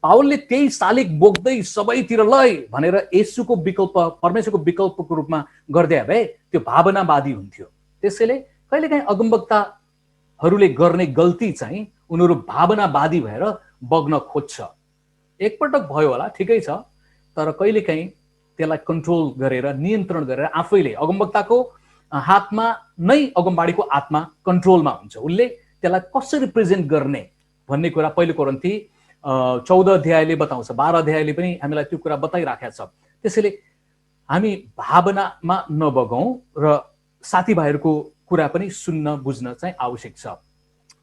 पावलले त्यही शालिक बोक्दै सबैतिर लहै भनेर येशूको विकल्प, परमेश्वरको विकल्पको रूपमा गर्दै भए त्यो भावनावादी हुन्थ्यो। त्यसैले कहिलेकाहीँ अगमवक्ताहरूले गर्ने गल्ती चाहिँ उनीहरू भावनावादी भएर बग्न खोज्छ। एकपटक भयो होला, ठिकै छ, तर कहिलेकाहीँ त्यसलाई कन्ट्रोल गरेर, नियन्त्रण गरेर आफैले, अगमवक्ताको हातमा नै अगमबाडीको आत्मा कन्ट्रोलमा हुन्छ। उसले त्यसलाई कसरी प्रेजेन्ट गर्ने भन्ने कुरा पहिलो कोरिन्थी 14 अध्यायले बताउँछ, 12 अध्यायले पनि हामीलाई त्यो कुरा बताइराखेको छ। त्यसैले हामी भावनामा नबगौँ र साथीभाइहरूको कुरा पनि सुन्न बुझ्न चाहिँ आवश्यक छ।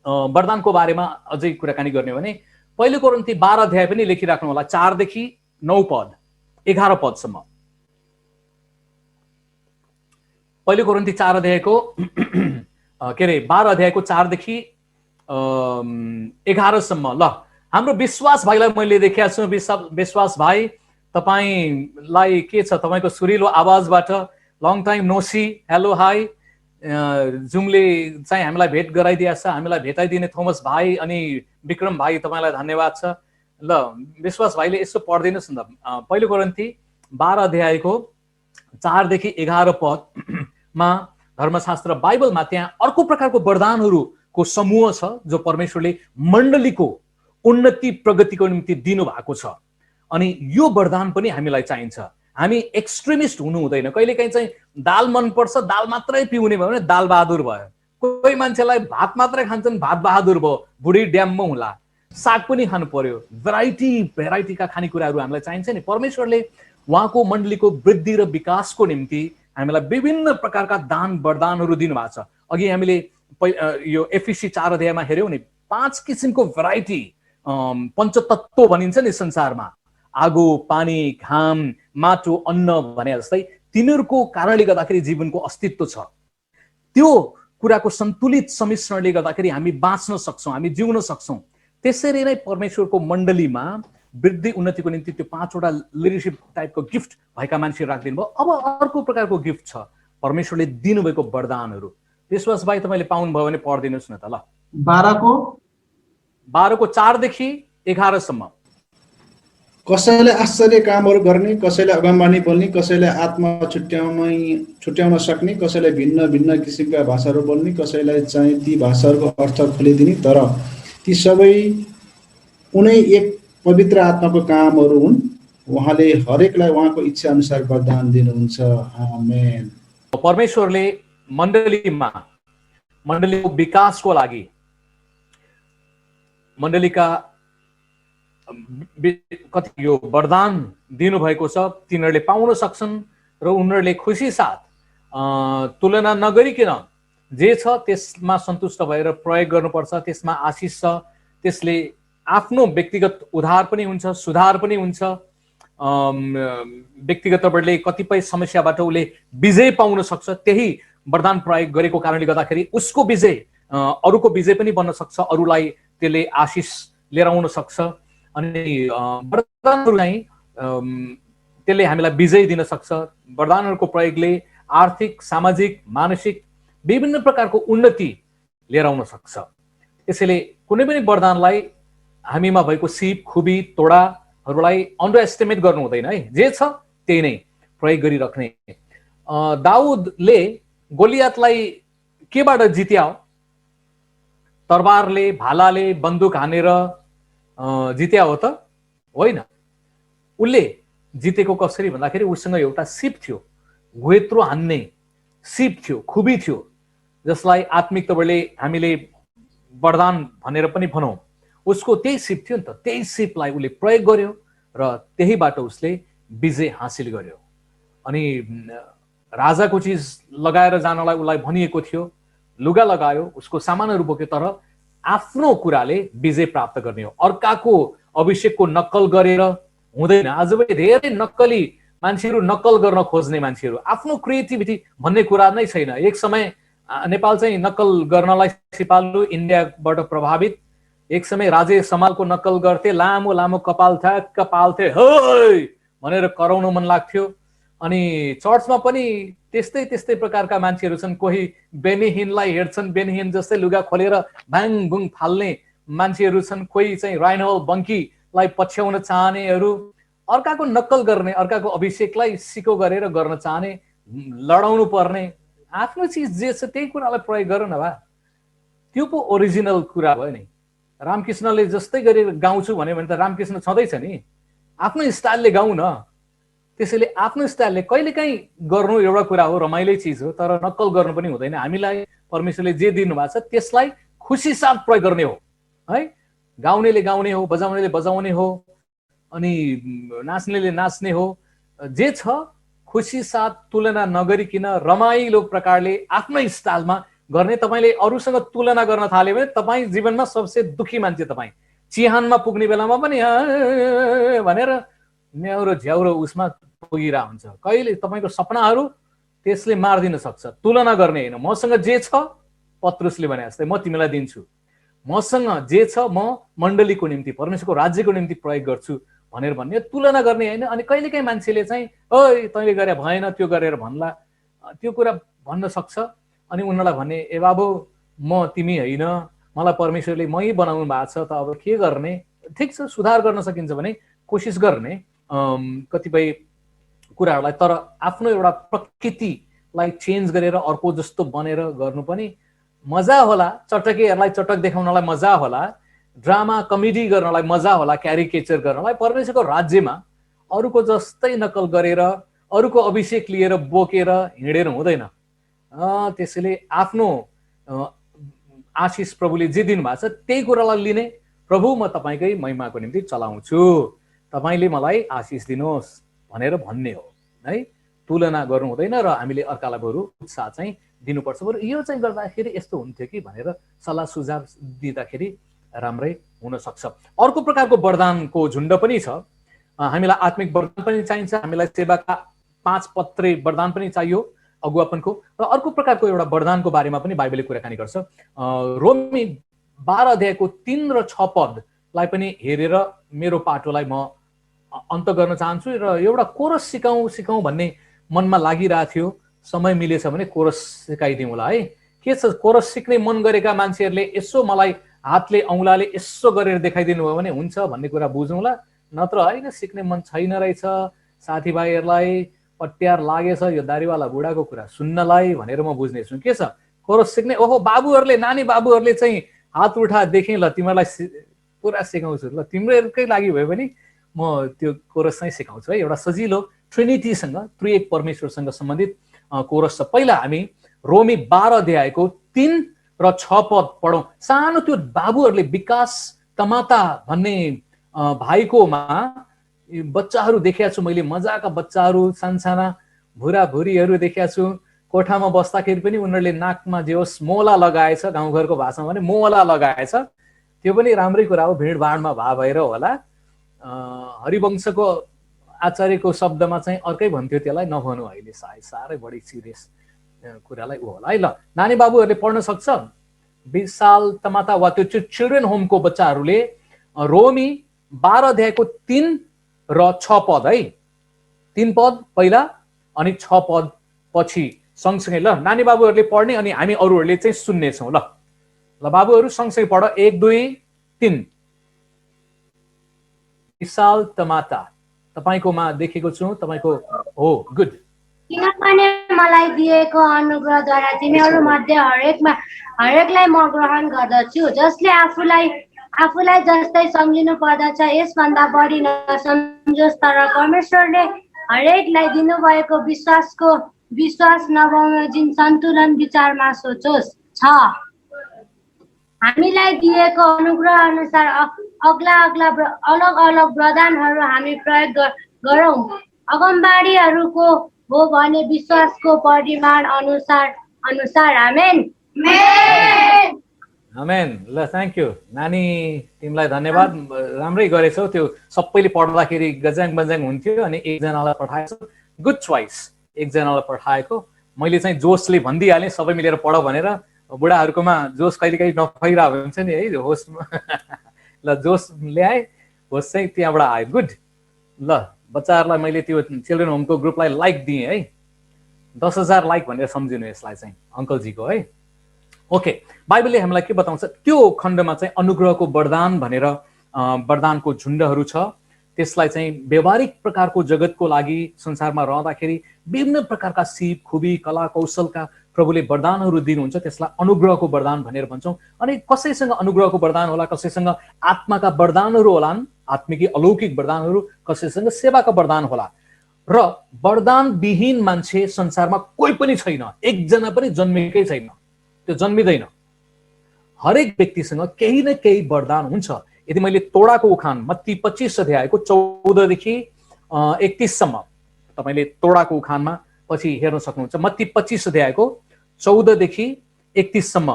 वरदानको बारेमा अझै कुराकानी गर्ने भने पहिलो कोरिन्थी 12 अध्याय पनि लेखिराख्नु होला, 4 देखि 9 पद, 11 पदसम्म। पहिलो कोरिन्थी 4 अध्यायको 12 अध्यायको 4 देखि 11 सम्म। ल, हाम्रो विश्वास भाइलाई मैले देखेको छु। विश्वास भाइ, तपाईलाई के छ, तपाईको सुरिलो आवाजबाट लङ टाइम नोसी, हेलो हाई, जुमले चाहिँ हामीलाई भेट गराइदिएको छ। हामीलाई भेटाइदिने थोमस भाइ अनि विक्रम भाइ, तपाईँलाई धन्यवाद छ। ल, विश्वास भाइले यसो पढिदिनुहोस् न त, पहिलो कोरिन्थी 12 अध्यायको 4 देखि 11 पदमा धर्मशास्त्र बाइबलमा त्यहाँ अर्को प्रकारको वरदानहरूको समूह छ जो परमेश्वरले मण्डलीको उन्नति प्रगतिको निम्ति दिनुभएको छ। अनि यो वरदान पनि हामीलाई चाहिन्छ। हामी एक्सट्रिमिस्ट हुनु हुँदैन। कहिलेकाहीँ चाहिँ दाल मनपर्छ, दाल मात्रै पिउने भयो भने दाल बहादुर भयो। कोही मान्छेलाई भात मात्रै खान्छन्, भात बहादुर भयो, बुढी ड्याममा हुला। साग पनि खानु पर्यो, भेराइटीका खानेकुराहरू हामीलाई चाहिन्छ नि। परमेश्वरले उहाँको मण्डलीको वृद्धि र विकासको निम्ति हामीलाई विभिन्न प्रकारका दान वरदानहरू दिनुभएको छ। अघि हामीले यो एफिसी 4 अध्यायमा हेऱ्यौँ नि, 5 किसिमको भेराइटी, पञ्चतत्व भनिन्छ नि संसारमा, आगो, पानी, घाम, माटो, अन्न भने जस्तै तिनीहरूको कारणले गर्दाखेरि जीवनको अस्तित्व छ। त्यो कुराको सन्तुलित सम्मिश्रणले गर्दाखेरि हामी बाँच्न सक्छौँ, हामी जिउन सक्छौँ। त्यसरी नै परमेश्वरको मण्डलीमा वृद्धि उन्नतिको निम्ति त्यो 5वटा लिडरशिप टाइपको गिफ्ट भएका मान्छे राखिदिनु भयो। अब अर्को प्रकारको गिफ्ट छ परमेश्वरले दिनुभएको वरदानहरू। विश्वास भाइ, तपाईँले पाउनुभयो भने पढिदिनुहोस् न त। ल, 12 को 4 देखि 11 सम्म। कसैले आश्चर्य कामहरू गर्ने, कसैले अगमबानी बोल्ने, कसैले आत्मा छुट्याउन सक्ने, कसैले भिन्न भिन्न किसिमका भाषाहरू बोल्ने, कसैलाई चाहिँ ती भाषाहरूको अर्थ खोलिदिने, तर ती सबै उनै एक पवित्र आत्माको कामहरू हुन्। उहाँले हरेकलाई उहाँको इच्छा अनुसार वरदान दिनुहुन्छ। आमेन। परमेश्वरले मण्डलीको विकासको लागि, मण्डलीका कति यो वरदान दिनुभएको छ तिनीहरूले पाउन सक्छन् र उनीहरूले खुसी साथ तुलना नगरिकन जे छ त्यसमा सन्तुष्ट भएर प्रयोग गर्नुपर्छ। त्यसमा आशिष छ, त्यसले आफ्नो व्यक्तिगत उद्धार पनि हुन्छ, सुधार पनि हुन्छ। व्यक्तिगत तवरले कतिपय समस्याबाट उसले विजय पाउन सक्छ। त्यही वरदान प्रयोग गरेको कारणले गर्दाखेरि उसको विजय अरूको विजय पनि बन्न सक्छ, अरूलाई त्यसले आशिष लिएर आउन सक्छ। अनि वरदानहरू चाहिँ त्यसले हामीलाई विजय दिन सक्छ। वरदानहरूको प्रयोगले आर्थिक, सामाजिक, मानसिक विभिन्न प्रकारको उन्नति लिएर आउन सक्छ। त्यसैले कुनै पनि वरदानलाई हामीमा भएको सिप, खुबी, तोडाहरूलाई अन्डर एस्टिमेट गर्नु हुँदैन है। जे छ त्यही नै प्रयोग गरिराख्ने। दाउदले गोलियातलाई केबाट जित्या हो? तरबारले, भालाले, बन्दुक हानेर जित्या हो त होइन। उसले जितेको कसरी भन्दाखेरि उसँग एउटा सिप थियो, घुइत्रो हान्ने सिप थियो, खुबी थियो, जसलाई आत्मिक तवरले हामीले वरदान भनेर पनि भनौँ। उसको त्यही सिप थियो नि त। त्यही सिपलाई उसले प्रयोग गर्यो र त्यहीबाट उसले विजय हासिल गर्यो। अनि राजाको चिज लगाएर जानलाई उसलाई भनिएको थियो, लुगा लगायो, उसको सामानहरू बोक्यो, तर आफ्नो कुराले विजय प्राप्त गर्ने हो। अर्काको अभिषेकको नक्कल गरेर हुँदैन। आज पनि धेरै नक्कली मान्छेहरू, नक्कल गर्न खोज्ने मान्छेहरू, आफ्नो क्रिएटिभिटी भन्ने कुरा नै छैन। एक समय नेपाल चाहिँ नक्कल गर्नलाई सिपालु इन्डियाबाट प्रभावित। एक समय राजे समालको नक्कल गर्थे, लामो लामो कपाल ठ्याक्क पाल्थे, है भनेर कराउन मन लाग्थ्यो। अनि चर्चमा पनि त्यस्तै त्यस्तै प्रकारका मान्छेहरू छन्। कोही बेनीहिनलाई हेर्छन्, बेनीहिन जस्तै लुगा खोलेर भाङ भुङ फाल्ने मान्छेहरू छन्। कोही चाहिँ राइनहोल बङ्कीलाई पछ्याउन चाहनेहरू, अर्काको नक्कल गर्ने, अर्काको अभिषेकलाई सिको गरेर गर्न चाहने, लडाउनु पर्ने। आफ्नो चिज जे छ त्यही कुरालाई प्रयोग गर न भा। त्यो पो ओरिजिनल कुरा भयो नि। रामकृष्णले जस्तै गरेर गाउँछु भन्यो भने त रामकृष्ण छँदैछ नि। आफ्नो स्टाइलले गाउँ न। त्यसैले आफ्नो स्टाइलले कहिलेकाहीँ गर्नु एउटा कुरा हो, रमाइलो चिज हो, तर नक्कल गर्नु पनि हुँदैन। हामीलाई परमेश्वरले जे दिनु भएको छ त्यसलाई खुसी साथ प्रयोग गर्ने हो है। गाउनेले गाउने हो, बजाउनेले बजाउने हो, अनि नाच्नेले नाच्ने हो। जे छ खुसी साथ तुलना नगरिकन रमाइलो प्रकारले आफ्नो स्टाइलमा गर्ने। तपाईँले अरूसँग तुलना गर्न थाल्यो भने तपाईँ जीवनमा सबसे दुखी मान्छे। तपाईँ चिहानमा पुग्ने बेलामा पनि भनेर न्याउरो झ्याउरो उसमा पुगिरह हुन्छ। कहिले तपाईँको सपनाहरू त्यसले मारिदिन सक्छ। तुलना गर्ने होइन। मसँग जे छ, पत्रुसले भने जस्तै, म तिमीलाई दिन्छु। मसँग जे छ म मण्डलीको निम्ति, परमेश्वरको राज्यको निम्ति प्रयोग गर्छु भनेर भन्ने। तुलना गर्ने होइन। अनि कहिलेकाहीँ मान्छेले चाहिँ ओइ तैँले गरे भएन, त्यो गरेर भन्ला, त्यो कुरा भन्न सक्छ। अनि उनीहरूलाई भन्ने, ए बाबु म तिमी होइन, मलाई परमेश्वरले मै बनाउनु भएको छ, त अब के गर्ने। ठिक छ, सुधार गर्न सकिन्छ भने कोसिस गर्ने कतिपय कुराहरूलाई। तर आफ्नो एउटा प्रकृतिलाई चेन्ज गरेर अर्को जस्तो बनेर गर्नु पनि मजा होला। चटकेहरूलाई चटक देखाउनलाई मजा होला, ड्रामा कमेडी गर्नलाई मजा होला, क्यारिकेचर गर्नलाई। परमेश्वरको राज्यमा अरूको जस्तै नक्कल गरेर, अरूको अभिषेक लिएर बोकेर हिँडेर हुँदैन। त्यसैले आफ्नो आशिष प्रभुले जे दिनुभएको छ त्यही कुरालाई लिने। प्रभु म तपाईँकै महिमाको निम्ति चलाउँछु, तपाईँले मलाई आशिष दिनुहोस् भनेर भन्ने हो है। तुलना गर्नु हुँदैन र हामीले अर्कालाई बरु उत्साह चाहिँ दिनुपर्छ। बरु यो चाहिँ गर्दाखेरि यस्तो हुन्थ्यो कि भनेर सल्लाह सुझाव दिँदाखेरि राम्रै हुन सक्छ। अर्को प्रकारको वरदानको झुण्ड पनि छ। हामीलाई आत्मिक वरदान पनि चाहिन्छ, हामीलाई सेवाका 5 पत्रे वरदान पनि चाहियो, अगुवापनको। र अर्को प्रकारको एउटा वरदानको बारेमा पनि बाइबलले कुराकानी गर्छ। रोमी 12 अध्यायको 3 र 6 पदलाई पनि हेरेर मेरो पाटोलाई म अन्त गर्न चाहन्छु। र एउटा कोरस सिकाउँ भन्ने मनमा लागिरहेको थियो। समय मिलेछ भने कोरस सिकाइदिउँ होला है। के छ, कोरस सिक्ने मन गरेका मान्छेहरूले यसो मलाई हातले औँलाले यसो गरेर देखाइदिनु भयो भने हुन्छ भन्ने कुरा बुझौँला। नत्र होइन, सिक्ने मन छैन रहेछ, साथीभाइहरूलाई पट्यार लागेछ यो दारीवाला बुढाको कुरा सुन्नलाई भनेर म बुझ्नेछु। के छ, कोरस सिक्ने, ओहो बाबुहरूले, नानी बाबुहरूले चाहिँ हात उठा देखेँ, ल तिमीहरूलाई पुरा सिकाउँछु, ल तिम्रोहरूकै लागि भयो भने म त्यो कोरस चाहिँ सिकाउँछु है। एउटा सजिलो ट्रिनिटीसँग, त्रिएक परमेश्वरसँग सम्बन्धित कोरस छ। पहिला हामी रोमी 12 अध्यायको 3 र 6 पद पढौँ। सानो त्यो बाबुहरूले विकास तमाता भन्ने भाइकोमा बच्चाहरू देखेका छु मैले, मजाका बच्चाहरू, सानसाना भुरा भुरीहरू देखेका छु। कोठामा बस्दाखेरि पनि उनीहरूले नाकमा जे होस् मोला लगाएछ, गाउँघरको भाषामा भने मोला लगाएछ। त्यो पनि राम्रै कुरा हो, भिडभाडमा भा भएर होला। हरिवंशको आचार्यको शब्दमा चाहिँ अर्कै भन्थ्यो, त्यसलाई नभनु अहिले, साह्रै बढी सिरियस कुरालाई ऊ होला है। ल नानी बाबुहरूले पढ्न सक्छ विशाल तमाता वा त्यो चिल्ड्रेन होमको बच्चाहरूले रोमी 12 अध्यायको 3 र 6 पद है। 3 पद पहिला अनि 6 पद पछि सँगसँगै। ल नानी बाबुहरूले पढ्ने अनि हामी अरूहरूले चाहिँ सुन्नेछौँ। ल ल बाबुहरू सँगसँगै पढ, 1 2 3। विशाल तमाता तपाईकोमा देखेको छु, तपाईको हो, गुड। किनभने मलाई दिएको अनुग्रहद्वारा तिमीहरू मध्ये हरेकलाई म ग्रहण गर्दछु, जसले आफूलाई जस्तै सम्झिनु पर्दछ, यसभन्दा बढी नसम्झोस्। तर परमेश्वरले हरेकलाई दिनुभएको विश्वास नबमोजिम सन्तुलन विचारमा सोचोस्। 6 हामीलाई दिएको अनुग्रह अनुसार अलग अलग वरदानहरू हामी प्रयोग गरौँ। अगमबाडीहरूको हो भने विश्वासको परिमाण अनुसार। आमेन आमेन। ल थ्याङ्क यू नानी, तिमीलाई धन्यवाद, राम्रै गरेछौ। त्यो सबैले पढ्दाखेरि गजाङ बजाङ हुन्थ्यो अनि एकजनालाई पठाएछौ, गुड चोइस। एकजनालाई पठाएको मैले चाहिँ जोसले भनिदिइहालेँ सबै मिलेर पढ भनेर। बुढाहरूकोमा जोस कहिलेकाहीँ नफैरहेको हुन्छ नि है, होस्टमा ल जोस ल्याएँ, होस चाहिँ त्यहाँबाट आयो, गुड। ल बच्चाहरूलाई मैले त्यो चिल्ड्रेन होमको ग्रुपलाई लाइक दिएँ है, 10,000 लाइक भनेर सम्झिनु यसलाई चाहिँ अङ्कलजीको है। ओके, बाइबलले हामीलाई के बताउँछ त्यो खण्डमा चाहिँ अनुग्रहको वरदान भनेर वरदानको झुण्डहरू छ। त्यसलाई चाहिँ व्यवहारिक प्रकारको जगतको लागि संसारमा रहँदाखेरि विभिन्न प्रकारका सिप खुबी कला कौशलका प्रभुले वरदानहरू दिनुहुन्छ, त्यसलाई अनुग्रहको वरदान भनेर भन्छौँ। अनि कसैसँग अनुग्रहको वरदान होला, कसैसँग आत्माका वरदानहरू होलान्, आत्मिकी अलौकिक वरदानहरू, कसैसँग सेवाका वरदान होला। र वरदान विहीन मान्छे संसारमा कोही पनि छैन, एकजना पनि जन्मेकै छैन, त्यो जन्मिँदैन। हरेक व्यक्तिसँग केही न केही वरदान हुन्छ। यदि मैले तोडाको उखान मत्ती 25 अध्यायको 14 देखि 31 सम्म तपाईले तोडाको उखानमा पछि हेर्न सक्नुहुन्छ। मत्ती 25 अध्यायको 14 देखि 31 सम्म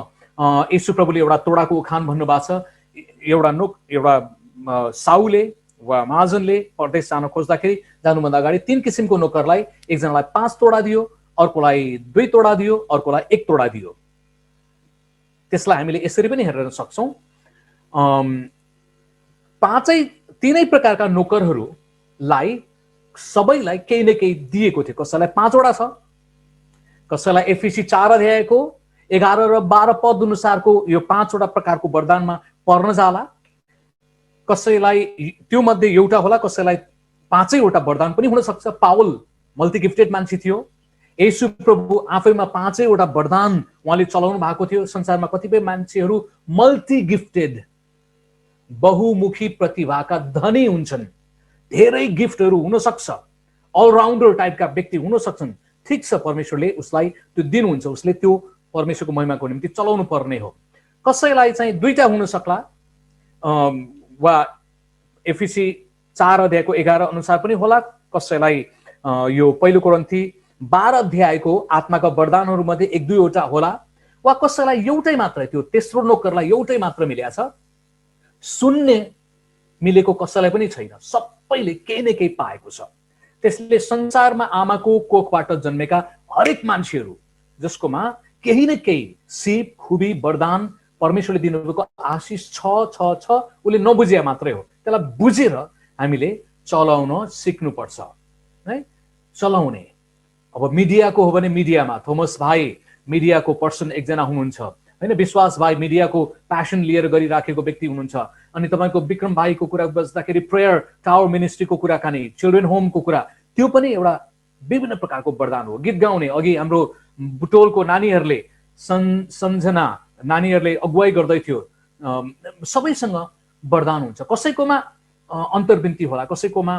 येशू प्रभुले एउटा तोडाको उखान भन्नुभएको छ। एउटा साउले वा महाजनले परदेश जान खोज्दाखेरि जानुभन्दा अगाडि 3 किसिमको नोकरलाई, एकजनालाई 5 तोडा दियो, अर्कोलाई 2 तोडा दियो, अर्कोलाई 1 तोडा दियो। त्यसलाई हामीले यसरी पनि हेर्न सक्छौँ, 3 प्रकारका नोकरहरूलाई सबैलाई केही न केही दिएको थियो। कसैलाई 5 वटा छ, कसैलाई एफिसी 4 अध्यायको 11 र 12 पद अनुसारको यो 5 वटा प्रकारको वरदानमा पर्न जाला। कसैलाई त्यो मध्ये एउटा होला, कसैलाई 5 वटा वरदान पनि हुन सक्छ। पावल मल्टी गिफ्टेड मान्छे थियो, येशू प्रभु आफैमा 5 वटा वरदान उहाँले चलाउनु भएको थियो। संसारमा कतिपय मान्छेहरू मल्टी गिफ्टेड, बहुमुखी प्रतिभाका धनी हुन्छन्, धेरै गिफ्टहरू हुन सक्छ, अलराउन्डर टाइपका व्यक्ति हुन सक्छन्। ठिक छ, परमेश्वरले उसलाई त्यो दिनुहुन्छ, उसले त्यो परमेश्वरको महिमाको निम्ति चलाउनु पर्ने हो। कसैलाई चाहिँ 2टा हुन सक्ला, वा एफिसी 4 अध्यायको 11 अनुसार पनि होला। कसैलाई यो पहिलो कोरिन्थी 12 अध्यायको आत्माका वरदानहरू मध्ये 1-2 वटा होला, वा कसैलाई एउटै मात्र, त्यो तेस्रो नोकरलाई एउटै मात्र मिलेको छ। शून्य मिलेको कसैलाई पनि छैन, सबैले केही न केही पाएको छ। त्यसले संसारमा आमाको कोखबाट जन्मेका हरेक मान्छेहरू जसकोमा केही न केही सिप खुबी वरदान परमेश्वरले दिनुभएको आशिष छ उसले नबुझे मात्रै हो। त्यसलाई बुझेर हामीले चलाउन सिक्नुपर्छ है, चलाउने। अब मिडियाको हो भने मिडियामा थोमस भाइ मिडियाको पर्सन एकजना हुनुहुन्छ हैन, विश्वास भाइ मिडियाको प्यासन लिएर गरिराखेको व्यक्ति हुनुहुन्छ। अनि तपाईको विक्रम भाइको कुरा बस्दाखेरि प्रेयर टावर मिनिस्ट्रीको कुराकानी, चिल्ड्रेन होमको कुरा, त्यो पनि एउटा विभिन्न प्रकारको वरदान हो। गीत गाउने, अघि हाम्रो बुटोलको नानीहरूले सम्झना नानीहरूले अगुवाई गर्दै थियो, सबैसँग वरदान हुन्छ। कसैकोमा अन्तर्विन्ती होला, कसैकोमा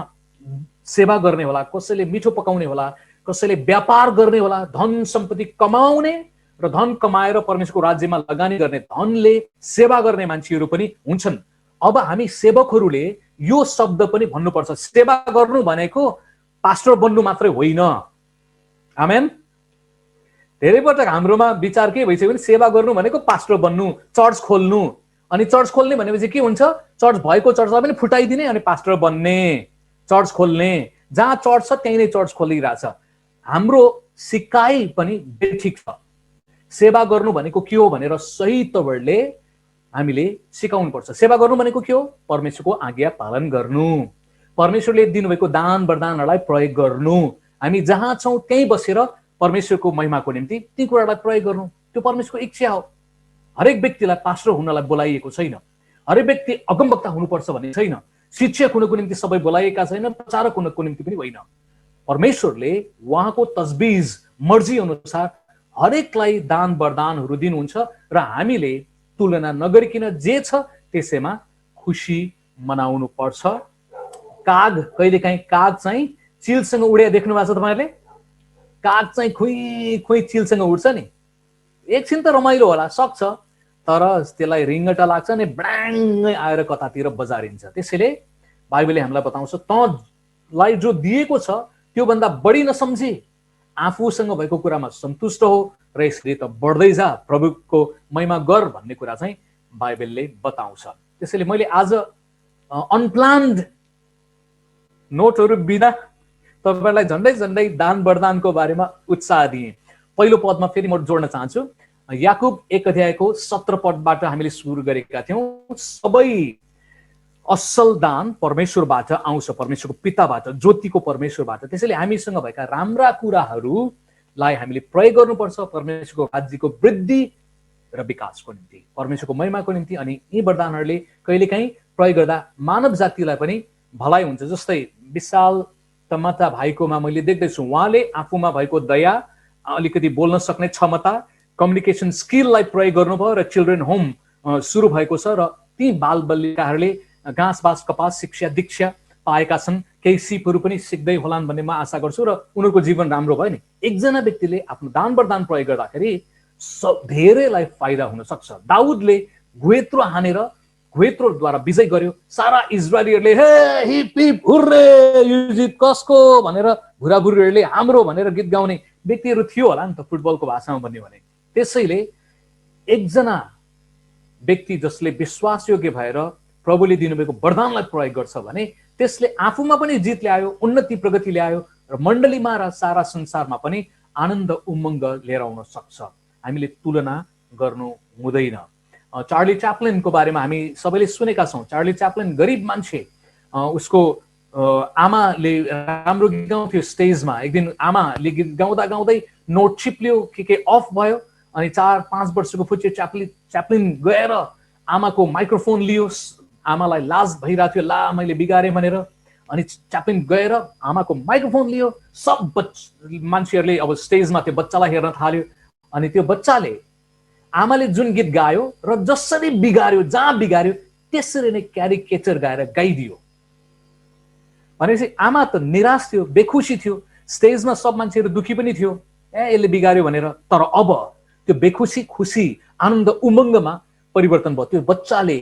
सेवा गर्ने होला, कसैले मिठो पकाउने होला, कसैले व्यापार गर्ने होला, धन सम्पत्ति कमाउने र धन कमाएर परमेश्वरको राज्यमा लगानी गर्ने, धनले सेवा गर्ने मान्छेहरू पनि हुन्छन्। अब हामी सेवकहरूले यो शब्द पनि भन्नुपर्छ। सेवा गर्नु भनेको पास्टर बन्नु मात्रै होइन। आमेन। धेरै पटक हाम्रोमा विचार के भइसक्यो भने सेवा गर्नु भनेको पास्टर बन्नु, चर्च खोल्नु, अनि चर्च खोल्ने भनेपछि के हुन्छ? चर्च भएको चर्चलाई पनि फुटाइदिने अनि पास्टर बन्ने, चर्च खोल्ने। जहाँ चर्च छ त्यही नै चर्च खोलिरहेछ। हाम्रो सिकाइ पनि बेठिक छ। सेवा गर्नु भनेको के हो भनेर सही तवरले हामीले सिकाउनु पर्छ। सेवा गर्नु भनेको के हो? परमेश्वरको आज्ञा पालन गर्नु, परमेश्वरले दिनुभएको दान वरदानहरूलाई प्रयोग गर्नु, हामी जहाँ छौँ त्यही बसेर परमेश्वरको महिमाको निम्ति ती कुरालाई प्रयोग गर्नु। त्यो परमेश्वरको इच्छा हो। हरेक व्यक्तिलाई पास्टर हुनलाई बोलाइएको छैन, हरेक व्यक्ति अगमवक्ता हुनुपर्छ भन्ने छैन, शिक्षक हुनको निम्ति सबै बोलाइएका छैन, प्रचारक हुनको निम्ति पनि होइन। परमेश्वरले उहाँको तजबीज मर्जी अनुसार हरेकलाई दान वरदानहरू दिनुहुन्छ र हामीले तुलना नगरिकन जे छ त्यसैमा खुसी मनाउनु पर्छ। काग कहिलेकाहीँ काग चाहिँ चिलसँग उड्या देख्नु भएको छ तपाईँहरूले? काग चाहिँ खुइ चिलसँग उड्छ नि, एकछिन त रमाइलो होला, सक्छ, तर त्यसलाई रिङ्गटा लाग्छ नि ब्राङ्गै आएर कतातिर बजारिन्छ। त्यसैले बाइबलले हामीलाई बताउँछ तँलाई जो दिएको छ त्योभन्दा बढी नसम्झी, आफूसँग भएको कुरामा सन्तुष्ट हो र यसरी त बढ्दै जा, प्रभुको महिमा गर भन्ने कुरा चाहिँ बाइबलले बताउँछ। त्यसैले मैले आज अनप्लान्ड नोटहरू बिना तपाईलाई झन्डै झन्डै दान वरदानको बारेमा उत्साह दिएँ। पहिलो पदमा फेरि म जोड्न चाहन्छु, याकुब 1 अध्यायको 17 पदबाट हामीले सुरु गरेका थियौँ। सबै असल दान परमेश्वरबाट आउँछ, परमेश्वरको पिताबाट, ज्योतिको परमेश्वरबाट। त्यसैले हामीसँग भएका राम्रा कुराहरूलाई हामीले प्रयोग गर्नुपर्छ परमेश्वरको राज्यको वृद्धि र विकासको निम्ति, परमेश्वरको महिमाको निम्ति। अनि यी वरदानहरूले कहिलेकाहीँ प्रयोग गर्दा मानव जातिलाई पनि भलाइ हुन्छ। जस्तै विशाल तमाता भाइकोमा मैले देख्दैछु, उहाँले आफूमा भएको दया, अलिकति बोल्न सक्ने क्षमता, कम्युनिकेसन स्किललाई प्रयोग गर्नुभयो र चिल्ड्रेन होम सुरु भएको छ र ती बालबालिकाहरूले घाँस बाँस कपास शिक्षा दीक्षा पाएका छन्। केही सिपहरू पनि सिक्दै होलान् भन्ने म आशा गर्छु र उनीहरूको जीवन राम्रो भयो नि। एकजना व्यक्तिले आफ्नो दान वरदान प्रयोग गर्दाखेरि धेरैलाई फाइदा हुन सक्छ। दाउदले घुएत्रो हानेर घुएत्रोद्वारा विजय गर्यो। सारा इजरायलीहरूले हे हिप हिप हुर्रे यो जित कसको भनेर, भुराभुरीहरूले हाम्रो भनेर गीत गाउने व्यक्तिहरू थियो होला नि त, फुटबलको भाषामा भन्यो भने। त्यसैले एकजना व्यक्ति जसले विश्वासयोग्य भएर प्रभुले दिनुभएको वरदानलाई प्रयोग गर्छ भने त्यसले आफूमा पनि जित ल्यायो, उन्नति प्रगति ल्यायो र मण्डलीमा र सारा संसारमा पनि आनन्द उमङ्ग लिएर आउन सक्छ। हामीले तुलना गर्नु हुँदैन। चार्ली च्याप्लिनको बारेमा हामी सबैले सुनेका छौँ। चार्ली च्याप्लिन गरिब मान्छे, उसको आमाले राम्रो गीत गाउँथ्यो स्टेजमा। एक दिन आमाले गीत गाउँदा गाउँदै नोट चिप्लियो, के अफ भयो, अनि 4-5 वर्षको फुच्चे च्याप्लिन गएर आमाको माइक्रोफोन लियो। आमालाई लाज भइरहेको थियो, ला मैले बिगारेँ भनेर। अनि च्याप्लिन गएर आमाको माइक्रोफोन लियो। सब मान्छेहरूले अब स्टेजमा त्यो बच्चालाई हेर्न थाल्यो। अनि त्यो बच्चाले आमाले जुन गीत गायो र जसरी बिगार्यो, जहाँ बिगार्यो त्यसरी नै क्यारिकेचर गाएर गाइदियो। भनेपछि आमा त निराश थियो, बेखुसी थियो। स्टेजमा सब मान्छेहरू दुखी पनि थियो, यसले बिगार्यो भनेर। तर अब त्यो बेखुसी खुसी आनन्द उमङ्गमा परिवर्तन भयो। त्यो बच्चाले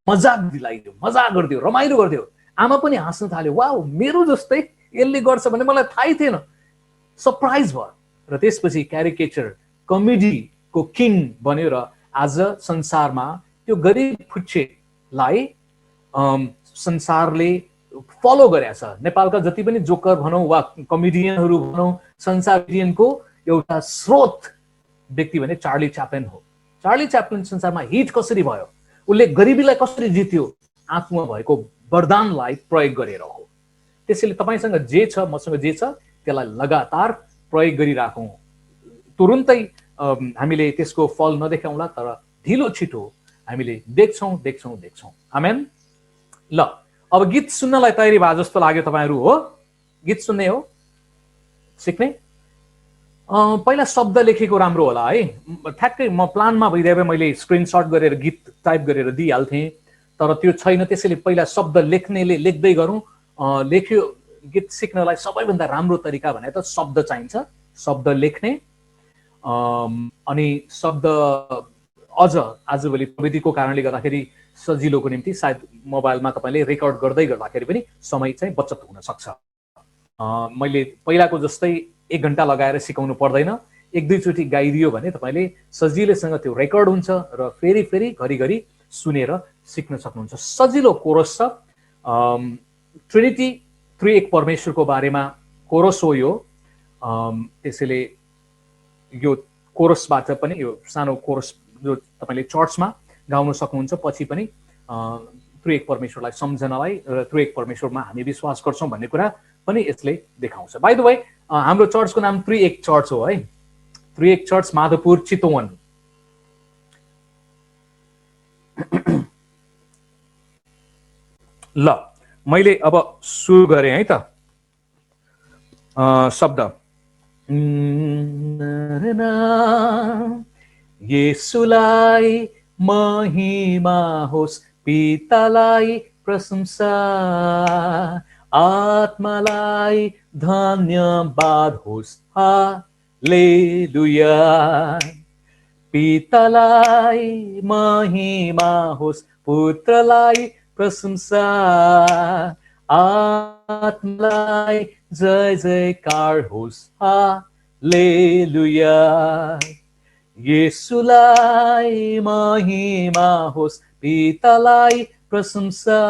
मजाक दिलाइदियो, मजाक गरिदियो, रमाइलो गरिदियो। आमा पनि हाँस्न थाल्यो, वाउ मेरो जस्तै यसले गर्छ भने मलाई थाहै थिएन, सरप्राइज भयो। र त्यसपछि क्यारिकेचर कमेडीको किङ बन्यो र आज संसारमा त्यो गरिब फुच्चेलाई संसारले फलो गरेको छ। नेपालका जति पनि जोकर भनौँ वा कमेडियनहरू भनौँ, संसारियनको एउटा स्रोत व्यक्ति भने चार्ली च्याप्लिन हो। चार्ली च्याप्लिन संसारमा हिट कसरी भयो, उसले गरिबीलाई कसरी जित्यो, आफूमा भएको वरदानलाई प्रयोग गरेर हो। त्यसैले तपाईँसँग जे छ, मसँग जे छ, त्यसलाई लगातार प्रयोग गरिराखौँ। तुरुन्तै हामीले त्यसको फल नदेखाउँला, तर ढिलो छिटो हामीले देख्छौँ। आमेन। ल अब गीत सुन्नलाई तयारी भए जस्तो लाग्यो तपाईँहरू? हो, गीत सुन्ने हो, सिक्ने? पहिला शब्द लेखेको राम्रो होला है। ठ्याक्कै म प्लानमा भइदिए मैले स्क्रिनसट गरेर गीत टाइप गरेर दिइहाल्थेँ, तर त्यो छैन। त्यसैले पहिला शब्द लेख्नेले लेख्दै गरौँ। लेख्यो गीत सिक्नलाई सबैभन्दा राम्रो तरिका भने त शब्द चाहिन्छ, शब्द लेख्ने। अनि शब्द अझ आजभोलि प्रविधिको कारणले गर्दाखेरि सजिलोको निम्ति सायद मोबाइलमा तपाईँले रेकर्ड गर्दै गर्दाखेरि पनि समय चाहिँ बचत हुन सक्छ। मैले पहिलाको जस्तै 1 घण्टा लगाएर सिकाउनु पर्दैन, 1-2 चोटि गाइदियो भने तपाईँले सजिलैसँग त्यो रेकर्ड हुन्छ र फेरि फेरि घरिघरि सुनेर सिक्न सक्नुहुन्छ। सजिलो कोरस छ। ट्रिनिटी, त्रिएक परमेश्वरको बारेमा कोरस हो यो। त्यसैले यो कोरसबाट पनि, यो सानो कोरस जो तपाईँले चर्चमा गाउन सक्नुहुन्छ, पछि पनि त्रिएक परमेश्वरलाई सम्झनलाई र त्रिएक परमेश्वरमा हामी विश्वास गर्छौँ भन्ने कुरा पनि यसले देखाउँछ। बाइ द वे, हाम्रो चर्चको नाम त्रिएक चर्च हो है। त्रिएक चर्च, माधवपुर, चितवन। ल, मैले अब सुरु गरेँ है त। शब्द येशुलाई महिमा होस्, पितालाई प्रशंसा, आत्मालाई धन्यवाद होस्, हालेलुया। पितालाई महिमा होस्, पुत्रलाई प्रशंसा, आत्मालाई जय जयकार होस्, हालेलुया। येशुलाई महिमा होस्, पितालाई प्रशंसा,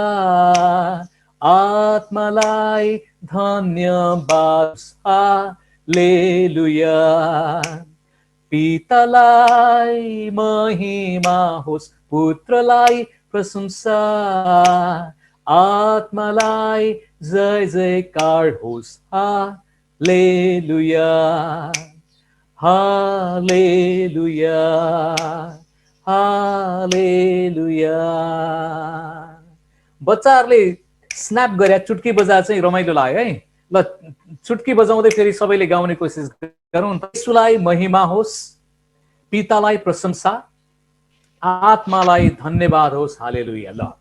आत्मालाई धन्यवाद, हालेलुया। पितालाई महिमा होस्, पुत्रलाई प्रशंसा, आत्मालाई जय जयकार होस्, हालेलुया, हालेलुया, हालेलुया। बच्चाहरूले स्न्याप गरे चुटकी बजाएर चाहिँ रमाइलो लाग्यो है। ल, चुटकी बजाउँदै फेरि सबैले गाउने कोसिस गरौँ। येशुलाई महिमा होस्, पितालाई प्रशंसा, आत्मालाई धन्यवाद होस्, हालेलुया। ल,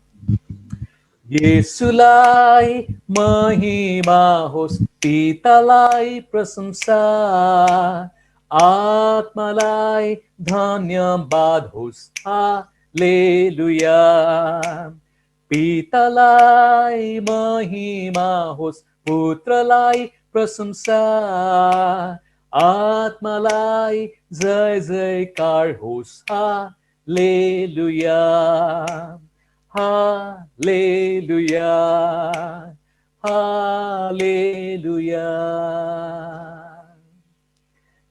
येशुलाई महिमा होस्, पितालाई प्रशंसा, आत्मालाई धन्यवाद होस्, हालेलुया। पितालाई महिमा होस्, पुत्रलाई प्रशंसा, आत्मालाई जय जयकार होस्, हालेलुया, हालेलुया, हालेलुया।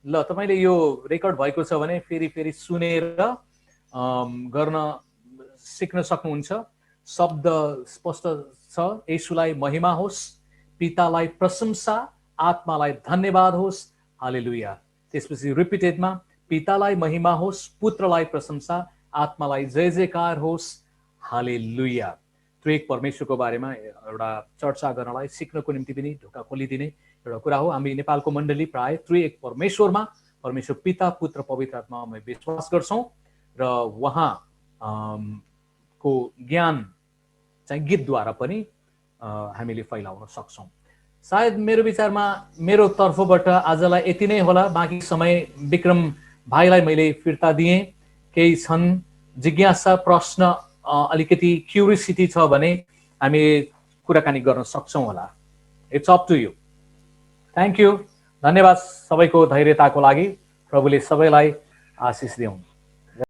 ल, तपाईले यो रेकर्ड भएको छ भने फेरि फेरि सुनेर गर्न सिक्न सक्नुहुन्छ। शब्द स्पष्ट छ। येशुलाई महिमा होस्, पितालाई प्रशंसा, आत्मालाई धन्यवाद होस्, हालेलुया। त्यसपछि रिपिटेडमा पितालाई महिमा होस्, पुत्रलाई प्रशंसा, आत्मालाई जय जयकार होस्, हालेलुया। त्रिएक परमेश्वरको बारेमा एउटा चर्चा गर्नलाई, सिक्नको निम्ति पनि ढोका खोलिदिने एउटा कुरा हो। हामी नेपालको मण्डली प्राय त्रिएक परमेश्वरमा, परमेश्वर पिता, पुत्र, पवित्र आत्मामा विश्वास गर्छौँ र उहाँ को ज्ञान चाहिँ गीतद्वारा पनि हामीले फैलाउन सक्छौँ। सायद मेरो विचारमा मेरो तर्फबाट आजलाई यति नै होला। बाँकी समय विक्रम भाइलाई मैले फिर्ता दिएँ। केही छन् जिज्ञासा, प्रश्न, अलिकति क्युरियोसिटी छ भने हामी कुराकानी गर्न सक्छौँ होला। It's up to you. Thank you. धन्यवाद सबैको धैर्यताको लागि। प्रभुले सबैलाई आशिष दिउन्।